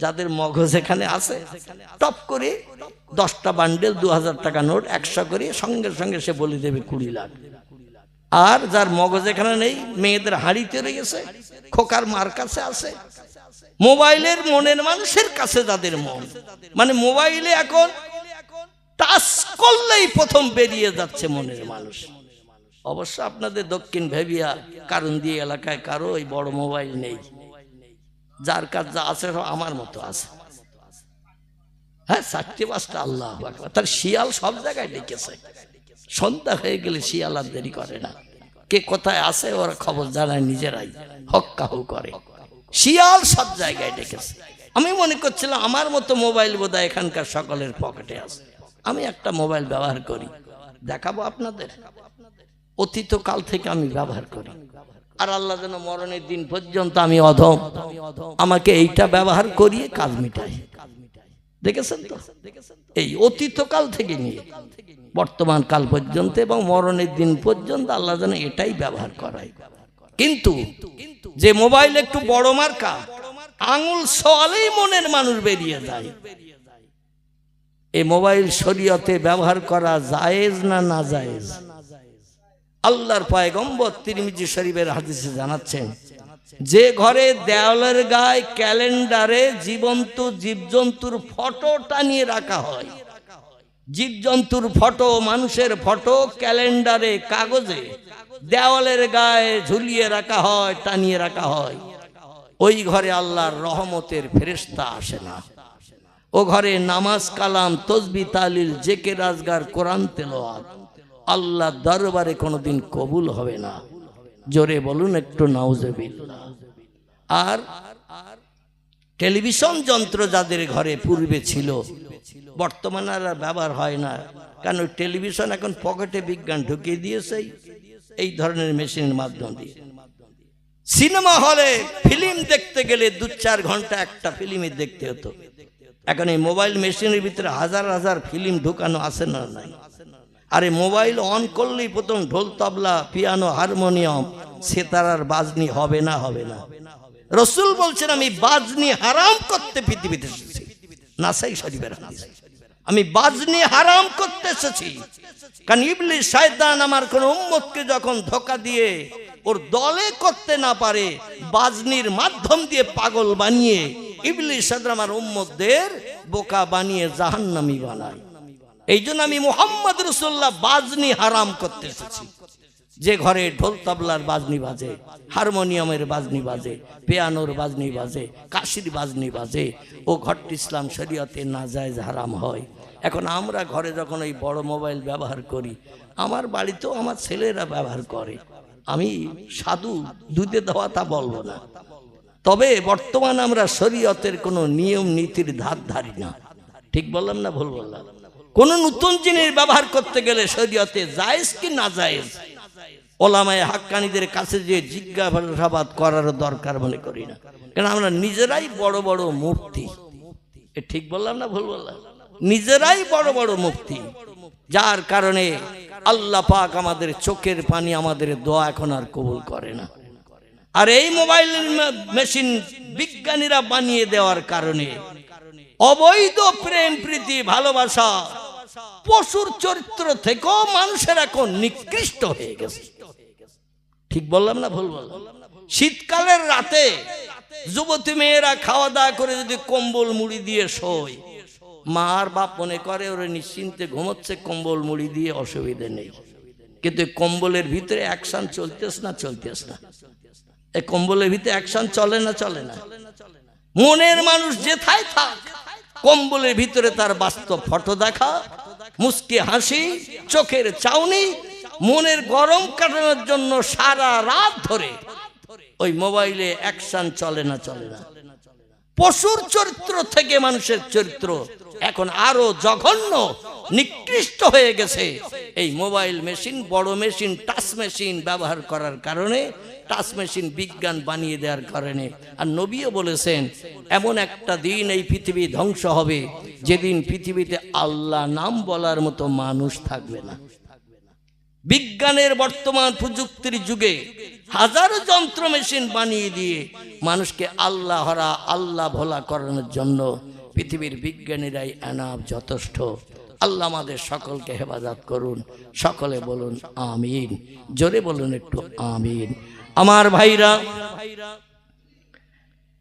যাদের মগজ এখানে আছে টপ করে 10টা বান্ডেল 2000 টাকা নোট 100 করে সঙ্গে সঙ্গে সে বলে দেবে 20 লাখ। আর যার মগজ এখানে নেই, মেয়েদের হাঁড়িতে রয়েছে, খোকার মার কাছে আছে, মোবাইলের মনের মানুষের কাছে যাদের মন, মানে মোবাইলে এখন টাচ করলেই প্রথম বেরিয়ে যাচ্ছে মনের মানুষ। অবশ্য আপনাদের দক্ষিণ ভেবিয়া কারণ দিয়ে এলাকায় কারো ওই বড় মোবাইল নেই, যার কাজ যা আছে আমার মতো আছে। হ্যাঁ, 4-5টা, আল্লাহ আকবার। তার শিয়াল সব জায়গায় ডেকেছে, সন্ধ্যা হয়ে গেলে শিয়াল আর দেরি করে না, কে কোথায় আছে ওরা খবর জানায়, নিজেরাই হক্কাহু করে। শিয়াল সব জায়গায় ডেকেছে। আমি মনে করছিলাম আমার মতো মোবাইল বোধহয় এখানকার সকলের পকেটে আছে। আমি একটা মোবাইল ব্যবহার করি, দেখাবো আপনাদের। অতীত কাল থেকে আমি ব্যবহার করি, আর আল্লাহ যেন মরণের দিন পর্যন্ত আমি অধম, আমাকে এইটা ব্যবহার করিয়ে কাজ মিটাই। দেখেছেন তো, এই অতীত কাল থেকে নিয়ে বর্তমান কাল পর্যন্ত এবং মরণের দিন পর্যন্ত আল্লাহ যেন এটাই ব্যবহার করায়। কিন্তু যে মোবাইল একটু বড় মার্কা, আঙুল ছোঁয়ালেই মনের মানুষ বেরিয়ে যায়, এই মোবাইল শরীয়তে ব্যবহার করা জায়েজ না না জায়েজ? আল্লাহর পয়গম্বর তিরমিজি শরীফের হাদিসে জানাচ্ছেন, যে ঘরে দেওয়ালের গায়ে ক্যালেন্ডারে জীবন্ত জীবজন্তুর ফটো টানিয়ে রাখা হয়, জীবজন্তুর ফটো, মানুষের ফটো ক্যালেন্ডারে কাগজে দেওয়ালের গায়ে ঝুলিয়ে রাখা হয়, টানিয়ে রাখা হয়, ওই ঘরে আল্লাহর রহমতের ফেরেশতা আসে না। ও ঘরে নামাজ কালাম তসবিহ তাহলিল জেকের আজগার কোরআন তেলাওয়াত আল্লাহ দরবারে কোনোদিন কবুল হবে না। জোরে বলুন একটু নাউজুবিল্লাহ। আর টেলিভিশন যন্ত্র যাদের ঘরে পূর্বে ছিল, বর্তমানে আর ব্যবহার হয় না, কারণ টেলিভিশন এখন পকেটে বিজ্ঞান ঢুকিয়ে দিয়েছে এই ধরনের মেশিনের মাধ্যম দিয়ে। সিনেমা হলে ফিল্ম দেখতে গেলে 2-4 ঘন্টা একটা ফিল্মই দেখতে হতো, এখন এই মোবাইল মেশিনের ভিতরে হাজার হাজার ফিল্ম ঢুকানো আছে না নাই? আরে মোবাইল অন করলেই প্রথম ঢোল তবলা পিয়ানো হারমোনিয়াম সেতারার বাজনি হবে না? হবে না? রাসূল বলছেন আমি বাজনি হারাম করতে পৃথিবীতে এসেছি, নাসাই শরীফের হাদিস, আমি বাজনি হারাম করতে এসেছি। কারণ ইবলিস শয়তান আমার কোন উম্মতকে যখন ধোঁকা দিয়ে ওর দলে করতে না পারে, বাজনির মাধ্যম দিয়ে পাগল বানিয়ে ইবলিস শয়তান আমার উম্মতদের বোকা বানিয়ে জাহান্নামী বানায়। এই জন্য আমি মুহাম্মদ রাসূলুল্লাহ বাজনি হারাম করতে এসেছি। যে ঘরে ঢোল তবলার বাজনি বাজে, হারমোনিয়ামের বাজনি বাজে, পিয়ানোর বাজনি বাজে, কাশির বাজনি বাজে, ও ঘরটি ইসলাম শরীয়তে নাজায়েজ হারাম হয়। এখন আমরা ঘরে যখন ওই বড় মোবাইল ব্যবহার করি, আমার বাড়িতেও আমার ছেলেরা ব্যবহার করে, আমি সাধু দুধে দেওয়া তা বলবো না, তবে বর্তমান আমরা শরীয়তের কোনো নিয়ম নীতির ধার ধারি না। ঠিক বললাম না ভুল বললাম? কোন নতুন জিনিস ব্যবহার করতে গেলে শরীয়তে জায়েজ কি না জায়েজ ওলামায়ে হাক্কানীদের কাছে যে জিজ্ঞাসাবাদ করার দরকার মনে করি না, কারণ আমরা নিজেরাই বড় বড় মুফতি। ঠিক বললাম না ভুল বললাম? নিজেরাই বড় বড় মুফতি, যার কারণে আল্লাহ পাক আমাদের চোখের পানি, আমাদের দোয়া এখন আর কবুল করে না। আর এই মোবাইল মেশিন বিজ্ঞানীরা বানিয়ে দেওয়ার কারণে অবৈধ প্রেম প্রীতি ভালোবাসা, পশুর চরিত্র থেকেও মানুষের এখন নিকৃষ্ট হয়ে গেছে। ঠিক বললাম না ভুল বললাম? শীতকালের রাতে যুবতী মেয়েরা খাওয়া দাওয়া করে যদি কম্বল মুড়ি দিয়ে শোয়, মা আর বাপ মনে করে ওরা নিশ্চিন্তে ঘুমোচ্ছে, কম্বল মুড়ি দিয়ে অসুবিধে নেই। কিন্তু কম্বলের ভিতরে অ্যাকশন চলতেস না এই কম্বলের ভিতরে অ্যাকশন চলে না। মনের মানুষ যেথায় থাক, কম্বলের ভিতরে তার বাস্তব ফটো দেখা, মুস্কি হাসি, চোখের চাউনি, মনের গরম কাটানোর জন্য সারা রাত ধরে ওই মোবাইলে অ্যাকশন চলে না। পশুর চরিত্র থেকে মানুষের চরিত্র এখন আরো জঘন্য নিকৃষ্ট হয়ে গেছে। এই মোবাইল মেশিন, বড় মেশিন, টাচ মেশিন ব্যবহার করার কারণে, টাচ মেশিন বিজ্ঞান বানিয়ে দেওয়ার কারণে। আর নবীও বলেছেন এমন একটা দিন এই পৃথিবী ধ্বংস হবে যেদিন পৃথিবীতে আল্লাহ নাম বলার মতো মানুষ থাকবে না। বিজ্ঞানের বর্তমান প্রযুক্তির যুগে হাজারো যন্ত্র মেশিন বানিয়ে দিয়ে মানুষকে আল্লাহ ভোলা করানোর জন্য পৃথিবীর বিজ্ঞানীরাই এনাফ, যথেষ্ট। আল্লাহ আমাদের সকলকে হেফাজত করুন। সকলে বলুন আমিন, জোরে বলুন একটু আমিন। আমার ভাইরা,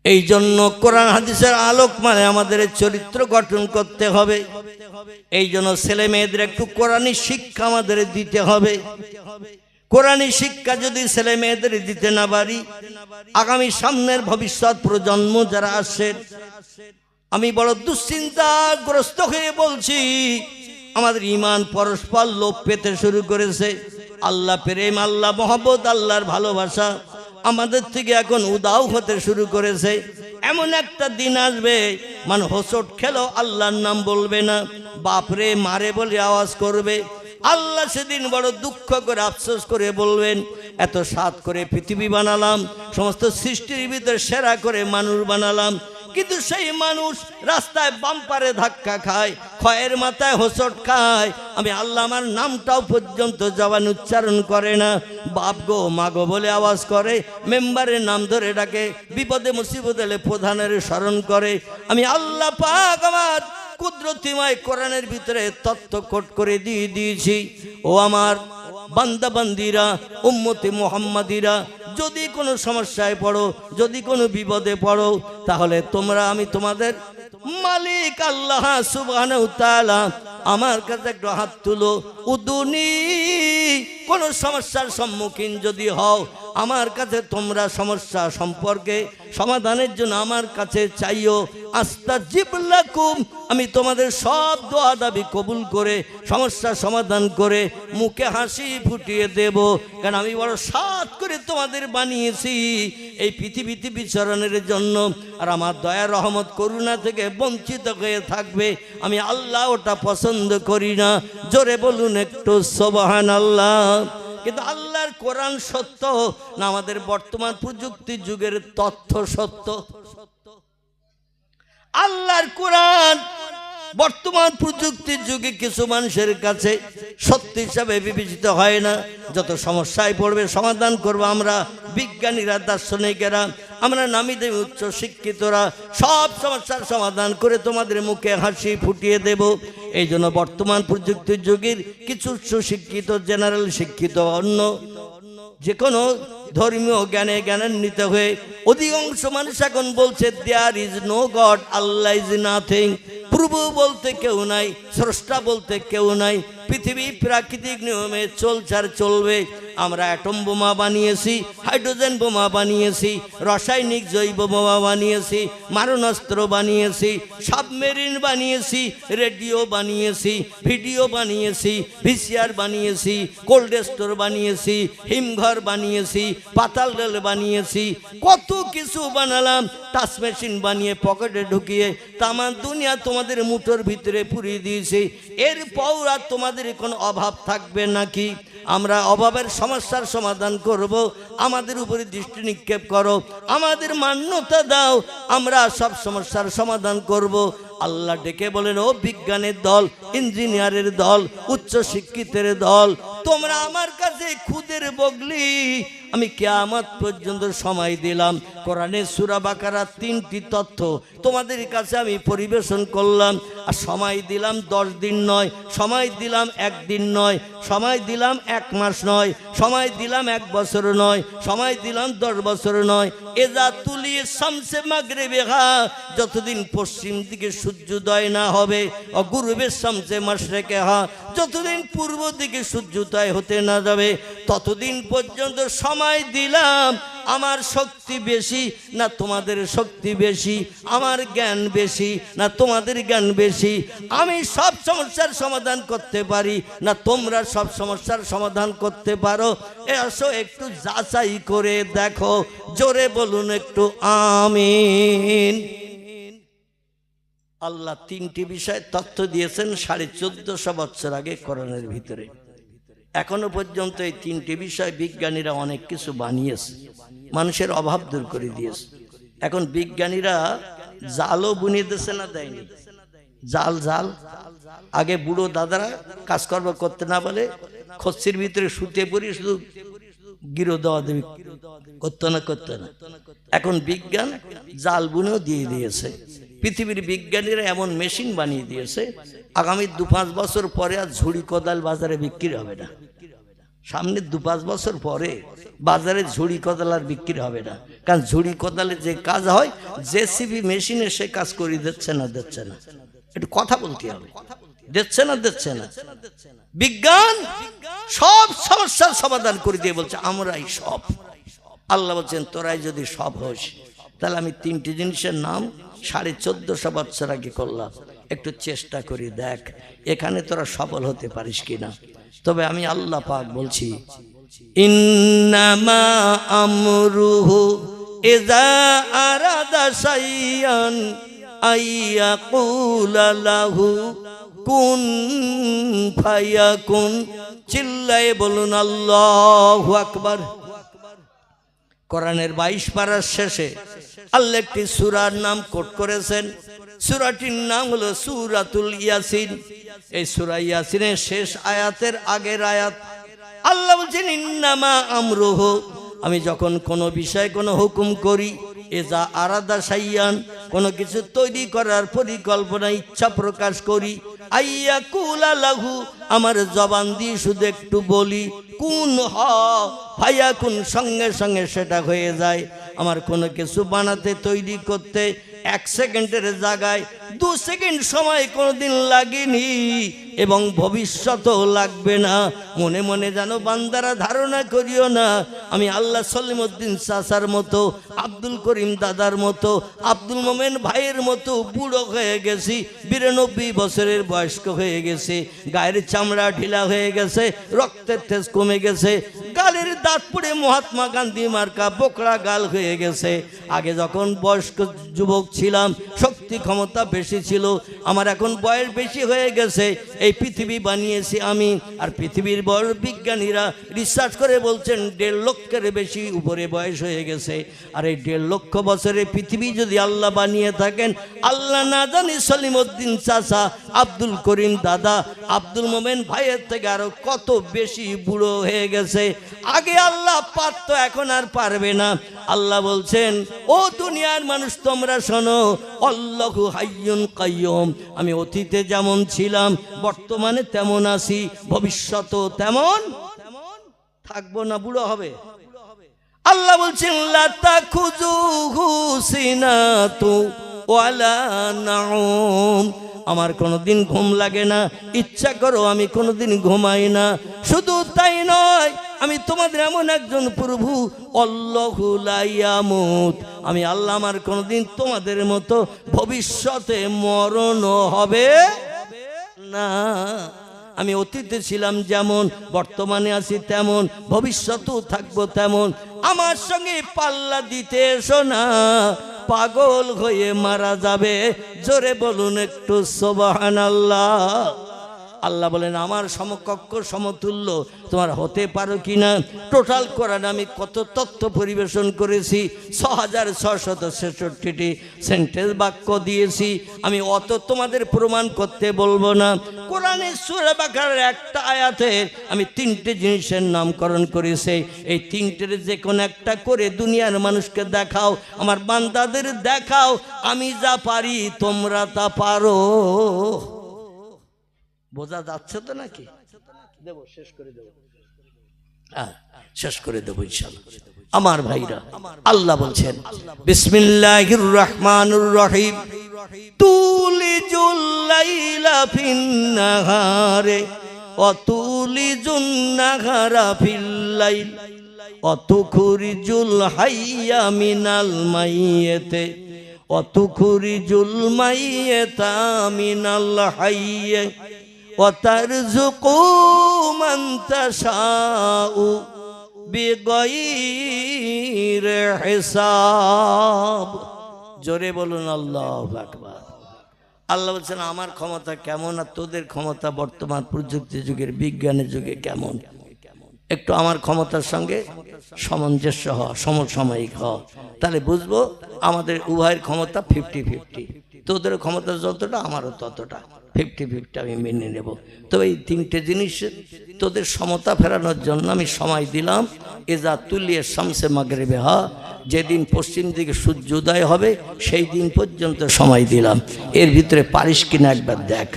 এই জন্য কোরআন হাদিসের আলোক মানে আমাদের চরিত্র গঠন করতে হবে। এই জন্য ছেলে মেয়েদের একটু কোরআনী শিক্ষা আমাদের দিতে হবে। কোরআনী শিক্ষা যদি ছেলে মেয়েদের দিতে না পারি, আগামী সামনের ভবিষ্যৎ প্রজন্ম যারা আসে, আমি বড় দুশ্চিন্তাগ্রস্ত হয়ে বলছি, আমাদের ঈমান পরস্পর লোপ পেতে শুরু করেছে। আল্লাহ প্রেম, আল্লাহ মহব্বত, আল্লাহর ভালোবাসা আমাদের থেকে এখন উদাও হতে শুরু করেছে। এমন একটা দিন আসবে মানে হোঁচট খেলো আল্লাহর নাম বলবে না, বাপরে মারে বলে আওয়াজ করবে। আল্লাহ সেদিন বড় দুঃখ করে আফসোস করে বলবেন, এত সাত করে পৃথিবী বানালাম, সমস্ত সৃষ্টির ভিতরে সেরা করে মানুষ বানালাম, কিন্তু সেই মানুষ রাস্তায় বাম্পারে ধাক্কা খায়, ক্ষয়ের মাথায় হোঁচট খায়। আমি আল্লাহ আমার নামটাও পর্যন্ত জবান উচ্চারণ করে না, বাপ গো মা গো বলে আওয়াজ করে, মেম্বারের নাম ধরে ডাকে, বিপদে মুসিবত এলে প্রধানের স্মরণ করে। আমি আল্লাহ পাক আমার কুদরতিময় কোরআনের ভিতরে তত্ত্ব কোট করে দিয়েছি। ও আমার বান্দা বান্দিরা, উম্মতে মুহাম্মাদিরা, যদি কোনো সমস্যায় পড়ো, যদি কোনো বিপদে পড়ো, তাহলে আমি তোমাদের মালিক আল্লাহ সুবহানাহু ওয়া তাআলা আমার কাছে একটু হাত তুলো, উদুনি। কোন সমস্যার সম্মুখীন যদি হও, আমার কাছে তোমরা সমস্যা সম্পর্কে সমাধানের জন্য আমার কাছে চাইও। আস্তাজিব লাকুম, আমি তোমাদের সব দোয়া দাবি কবুল করে সমস্যা সমাধান করে মুখে হাসি ফুটিয়ে দেব। কারণ আমি বড় সাত করে তোমাদের বানিয়েছি এই পৃথিবীতে বিচরণের জন্য। আর আমার দয়া রহমত করুণা থেকে বঞ্চিত হয়ে থাকবে, আমি আল্লাহ ওটা পছন্দ করি না। জোরে বলুন একটু সুবহানাল্লাহ। কিন্তু আল্লাহর কোরআন সত্য না আমাদের বর্তমান প্রযুক্তি যুগের তথ্য সত্য? আল্লাহর কোরআন বর্তমান প্রযুক্তির যুগে কিছু মানুষের কাছে সত্য হিসাবে বিবেচিত হয় না। যত সমস্যায় পড়বে সমাধান করবো আমরা বিজ্ঞানীরা, দার্শনিকেরা, আমরা নামি দেব উচ্চ শিক্ষিতরা, সব সমস্যার সমাধান করে তোমাদের মুখে হাসি ফুটিয়ে দেব। এই জন্য বর্তমান প্রযুক্তির যুগের কিছু উচ্চ শিক্ষিত, জেনারেল শিক্ষিত, অন্য যে কোনো ধর্মীয় জ্ঞানান্বিত হয়ে অধিকাংশ মানুষ এখন বলছে there is no God, Allah is nothing. প্রভু বলতে কেউ নাই, স্রষ্টা বলতে কেউ নাই। পৃথিবী প্রাকৃতিক নিয়মে চলছে আর চলবে। আমরা অ্যাটম বোমা বানিয়েছি, হাইড্রোজেন বোমা বানিয়েছি, রাসায়নিক জৈব বোমা বানিয়েছি, মারণাস্ত্র বানিয়েছি, সাবমেরিন বানিয়েছি, রেডিও বানিয়েছি, ভিডিও বানিয়েছি, ভিসিআর বানিয়েছি, কোল্ড স্টোর বানিয়েছি, হিমঘর বানিয়েছি, পাতাল রেল বানিয়েছি, কত কিছু বানালাম। টাচ মেশিন বানিয়ে পকেটে ঢুকিয়ে তামাম দুনিয়া তোমাদের মুঠোর ভিতরে পুরিয়ে দিয়েছি। এরপর আর তোমাদের কোনো অভাব থাকবে নাকি? আমরা অভাবের সমস্যার সমাধান করব। আমাদের উপরে দৃষ্টি নিক্ষেপ করো, আমাদের মান্যতা দাও, আমরা সব সমস্যার সমাধান করব। আল্লাহ ডেকে বলেন, ও বিজ্ঞানের দল, ইঞ্জিনিয়ারের দল, উচ্চ শিক্ষিতের দল, তোমরা আমার কাছে খুদের বগলি। আমি কিয়ামত পর্যন্ত সময় দিলাম। কোরআনে সূরা বাকারা 3টি তথ্য তোমাদের কাছে আমি পরিবেশন করলাম। আর সময় দিলাম 10 দিন নয়, সময় দিলাম 1 দিন নয়, সময় দিলাম 1 মাস নয়, সময় দিলাম 1 বছর নয়, সময় দিলাম 10 বছর নয়। এজা তুলি শামসে মাগরিবিহা, যতদিন পশ্চিম দিকে সূর্যোদয় না হবে, অগুরুবে শামসে মাশরিকিহা, যতদিন পূর্ব দিকে সূর্যোদয় হতে না যাবে, ততদিন পর্যন্ত সময় দিলাম। আমার শক্তি বেশি না তোমাদের শক্তি বেশি? আমার জ্ঞান বেশি না তোমাদের জ্ঞান বেশি? আমি সব সমস্যার সমাধান করতে পারি না তোমরা সব সমস্যার সমাধান করতে পারো? এসো একটু যাচাই করে দেখো। জোরে বলুন একটু আমিন। আল্লাহ 3টি বিষয় তথ্য দিয়েছেন 1450 বছর আগে কোরআনের ভিতরে। এখনো পর্যন্ত এই 3টি বিষয় বিজ্ঞানীরা অনেক কিছু বানিয়েছে, মানুষের অভাব দূর করে দিয়েছে। এখন বিজ্ঞানীরা জালও বুনিয়ে দিয়েছে না দেয়নি? জাল জাল আগে বুড়ো দাদারা কাজকর্ম করতে না বলে খচ্ছির ভিতরে শুতে পড়ি শুধু গিরো দেওয়া দেবী করতো না। এখন বিজ্ঞান জাল বুনেও দিয়ে দিয়েছে। পৃথিবীর বিজ্ঞানীরা এমন মেশিন বানিয়ে দিয়েছে, আগামী 2-5 বছর পরে আর ঝুড়ি কোদাল বাজারে বিক্রি হবে না। সামনে 2-5 বছর পরে বাজারে ঝুড়ি কোদাল আর বিক্রি হবে না। কারণ ঝুড়ি কোদালে যে কাজ হয় জেসিবি মেশিনে সে কাজ করে দিচ্ছে না। একটু কথা বলতে হবে, দিচ্ছে না। বিজ্ঞান সব সমস্যার সমাধান করে দিয়ে বলছে আমরাই সব। আল্লাহ বলছেন, তোরাই যদি সব হোস, তাহলে আমি 3টি জিনিসের নাম 1450 বছর আগে করলাম। একটু চেষ্টা করি দেখ এখানে তোরা সফল হতে পারিস কিনা। তবে আমি আল্লাহ পাক বলছি, ইন্নামা আমরুহু ইযা আরাদা শাইআন আইয়াকুলা লাহু কুন ফায়াকুন। চিল্লায়ে বলুন আল্লাহু আকবার। কোরআনের 22 পারার শেষে আল্লাহ একটি সূরার নাম কোট করেছেন। সূরাটির নাম হলো সূরাতুল ইয়াসিন। এই সূরা ইয়াসিনের শেষ আয়াতের আগের আয়াত। আল্লাহ বলছেন, ইন্নামা আমরুহু, আমি যখন কোনো বিষয় কোনো হুকুম করি, এজা আরাদা শাইয়ান, কোনো কিছু তৈরি করার পরিকল্পনা ইচ্ছা প্রকাশ করি, আইয়াকুলা লাহু, আমার জবান দিয়ে শুধু একটু বলি, কুন হ ফায়াকুন, সঙ্গে সঙ্গে সেটা হয়ে যায়। আমার কোনো কিছু বানাতে তৈরি করতে 1 সেকেন্ডের জায়গায় 2 সেকেন্ড সময় কোনোদিন লাগেনি এবং ভবিষ্যতেও লাগবে না। মনে মনে যেন বান্দারা ধারণা করিও না আমি আল্লাহ সলিমউদ্দিন চাচার মতো, আব্দুল করিম দাদার মতো, আব্দুল মোমেন ভাইয়ের মতো বুড়ো হয়ে গেছি, 92 বছরের বয়স্ক হয়ে গেছে, গায়ের চামড়া ঢিলা হয়ে গেছে, রক্তের তেজ কমে গেছে, গালের দাঁত পড়ে মহাত্মা গান্ধী মার্কা বোকড়া গাল হয়ে গেছে। আগে যখন বয়স্ক যুবক ছিলাম শক্তি ক্ষমতা বেশি ছিল, আমার এখন বয়স বেশি হয়ে গেছে। এই পৃথিবী বানিয়েছি আমি, আর পৃথিবীর বড় বিজ্ঞানীরা রিসার্চ করে বলছেন 1.5 লক্ষের বেশি উপরে বয়স হয়ে গেছে। আর এই 1.5 লক্ষ বছরের পৃথিবী যদি আল্লাহ বানিয়ে থাকেন, আল্লাহ না জানি সলিমউদ্দিন চাচা, আব্দুল করিম দাদা, আব্দুল মোমেন ভাইয়ের থেকে আরো কত বেশি বুড়ো হয়ে গেছে। আগে আল্লাহ পারতো, এখন আর পারবে না। আল্লাহ বলছেন, ও দুনিয়ার মানুষ তোমরা শোনো, আল্লাহু হাইয়ুন কাইয়ুম, আমি অতীতে যেমন ছিলাম বর্তমানে তেমন আছি, ভবিষ্যতেও তেমন থাকবো না, বুড়ো হবে। আল্লাহ বলছেন, লা তাখুযুহু সিনাতু ওয়ালা নাউম, আমার কোনোদিন ঘুম লাগে না, ইচ্ছা করো আমি কোনোদিন ঘুমাই না। শুধু তাই নয়, আমি তোমাদের এমন একজন প্রভু, আল্লাহু লা ইয়ামুত, আমি আল্লাহ আমার কোনোদিন তোমাদের মতো ভবিষ্যতে মরণ হবে না। আমি অতীতে ছিলাম যেমন, বর্তমানে আছি তেমন, ভবিষ্যতেও থাকবো তেমন। আমার সঙ্গে পাল্লা দিতে এসো না, পাগল হয়ে মারা যাবে। জোরে বলুন একটু সুবহানাল্লাহ। আল্লাহ বলেন আমার সমকক্ষ সমতুল্য তোমার হতে পারো কিনা। টোটাল কোরআন আমি কত তথ্য পরিবেশন করেছি, 6666টি সেন্টেন্স বাক্য দিয়েছি। আমি অত তোমাদের প্রমাণ করতে বলবো না। কোরআনের সূরা বাকারার একটা আয়াতে আমি 3টে জিনিসের নামকরণ করেছি। এই 3টের যে কোনো একটা করে দুনিয়ার মানুষকে দেখাও, আমার বান্দাদের দেখাও, আমি যা পারি তোমরা তা পারো। বোঝা যাচ্ছে তো নাকি? দেবো, শেষ করে দেবো, শেষ করে দেবো ইনশাআল্লাহ। আমার ভাইরা, আল্লাহ বলছেন বিসমিল্লাহির রহমানির রহিম, তুলিজুল লাইলা ফিন নাহারে ওয়া তুলিজুন নাহারা ফিল লাইল ওয়া তুখরিজুল হাইয়া মিনাল মাইয়িতি ওয়া তুখরিজুল মাইয়িতা মিনাল হাইয়্যি وترزقوا من تشاء بغير حساب। জোরে বলুন আল্লাহু আকবার। আল্লাহ বলছেন আমার ক্ষমতা কেমন আর তোদের ক্ষমতা বর্তমান প্রযুক্তি যুগের বিজ্ঞানের যুগে কেমন, একটু আমার ক্ষমতার সঙ্গে সামঞ্জস্য হওয়া, সমসাময়িক হওয়া, তাহলে বুঝবো আমাদের উভয়ের ক্ষমতা 50-50। তোদের ক্ষমতা যতটা আমারও ততটা, 50-50 আমি মেনে নেব। তবে এই 3টে জিনিস তোদের সমতা ফেরানোর জন্য আমি সময় দিলাম। এজা তুলিয়ে শামসে মাগরিবে হা, যেদিন পশ্চিম দিকে সূর্যোদয় হবে সেই দিন পর্যন্ত সময় দিলাম। এর ভিতরে পারিস কিনা একবার দেখ।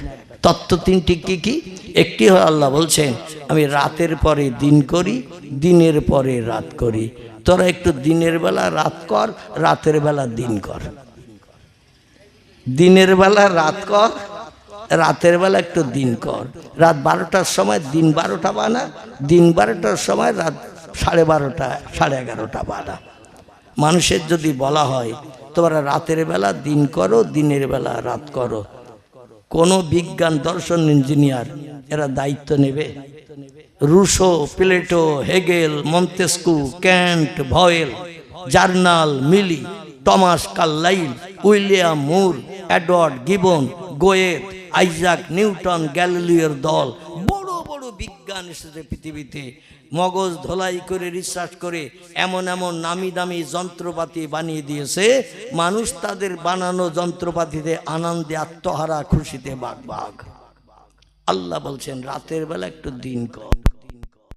তত্ত্ব 3টি কি কি? একটি হলো আল্লাহ বলছেন আমি রাতের পরে দিন করি, দিনের পরে রাত করি। তোরা একটু দিনের বেলা রাত কর, রাতের বেলা দিন কর। দিনের বেলা রাত কর, রাতের বেলা একটু দিন কর। রাত 12টার সময় দিন 12টা বানা, দিন 12টার সময় রাত 12:30 11:30 বানা। মানুষের যদি বলা হয় তোমরা রাতের বেলা দিন করো, দিনের বেলা রাত করো, কোনো বিজ্ঞান, দর্শন, ইঞ্জিনিয়ার এরা দায়িত্ব নেবে? Rousseau, Plato, Hegel, Montesquieu, Kant, ভয়েল, জার্নাল, মিলি, Thomas Carlyle, William Moore, Edward Gibbon, Goethe, Isaac Newton, গ্যালিলিওর দল, বড় বড় বিজ্ঞান এসেছে পৃথিবীতে। মগজ ধোলাই করে রিসার্চ করে এমন এমন নামি দামি যন্ত্রপাতি বানিয়ে দিয়েছে, মানুষ তাদের বানানো যন্ত্রপাতিতে আনন্দে আত্মহারা, খুশিতে বাঘ বাঘ। আল্লাহ বলছেন রাতের বেলা একটু দিন কর।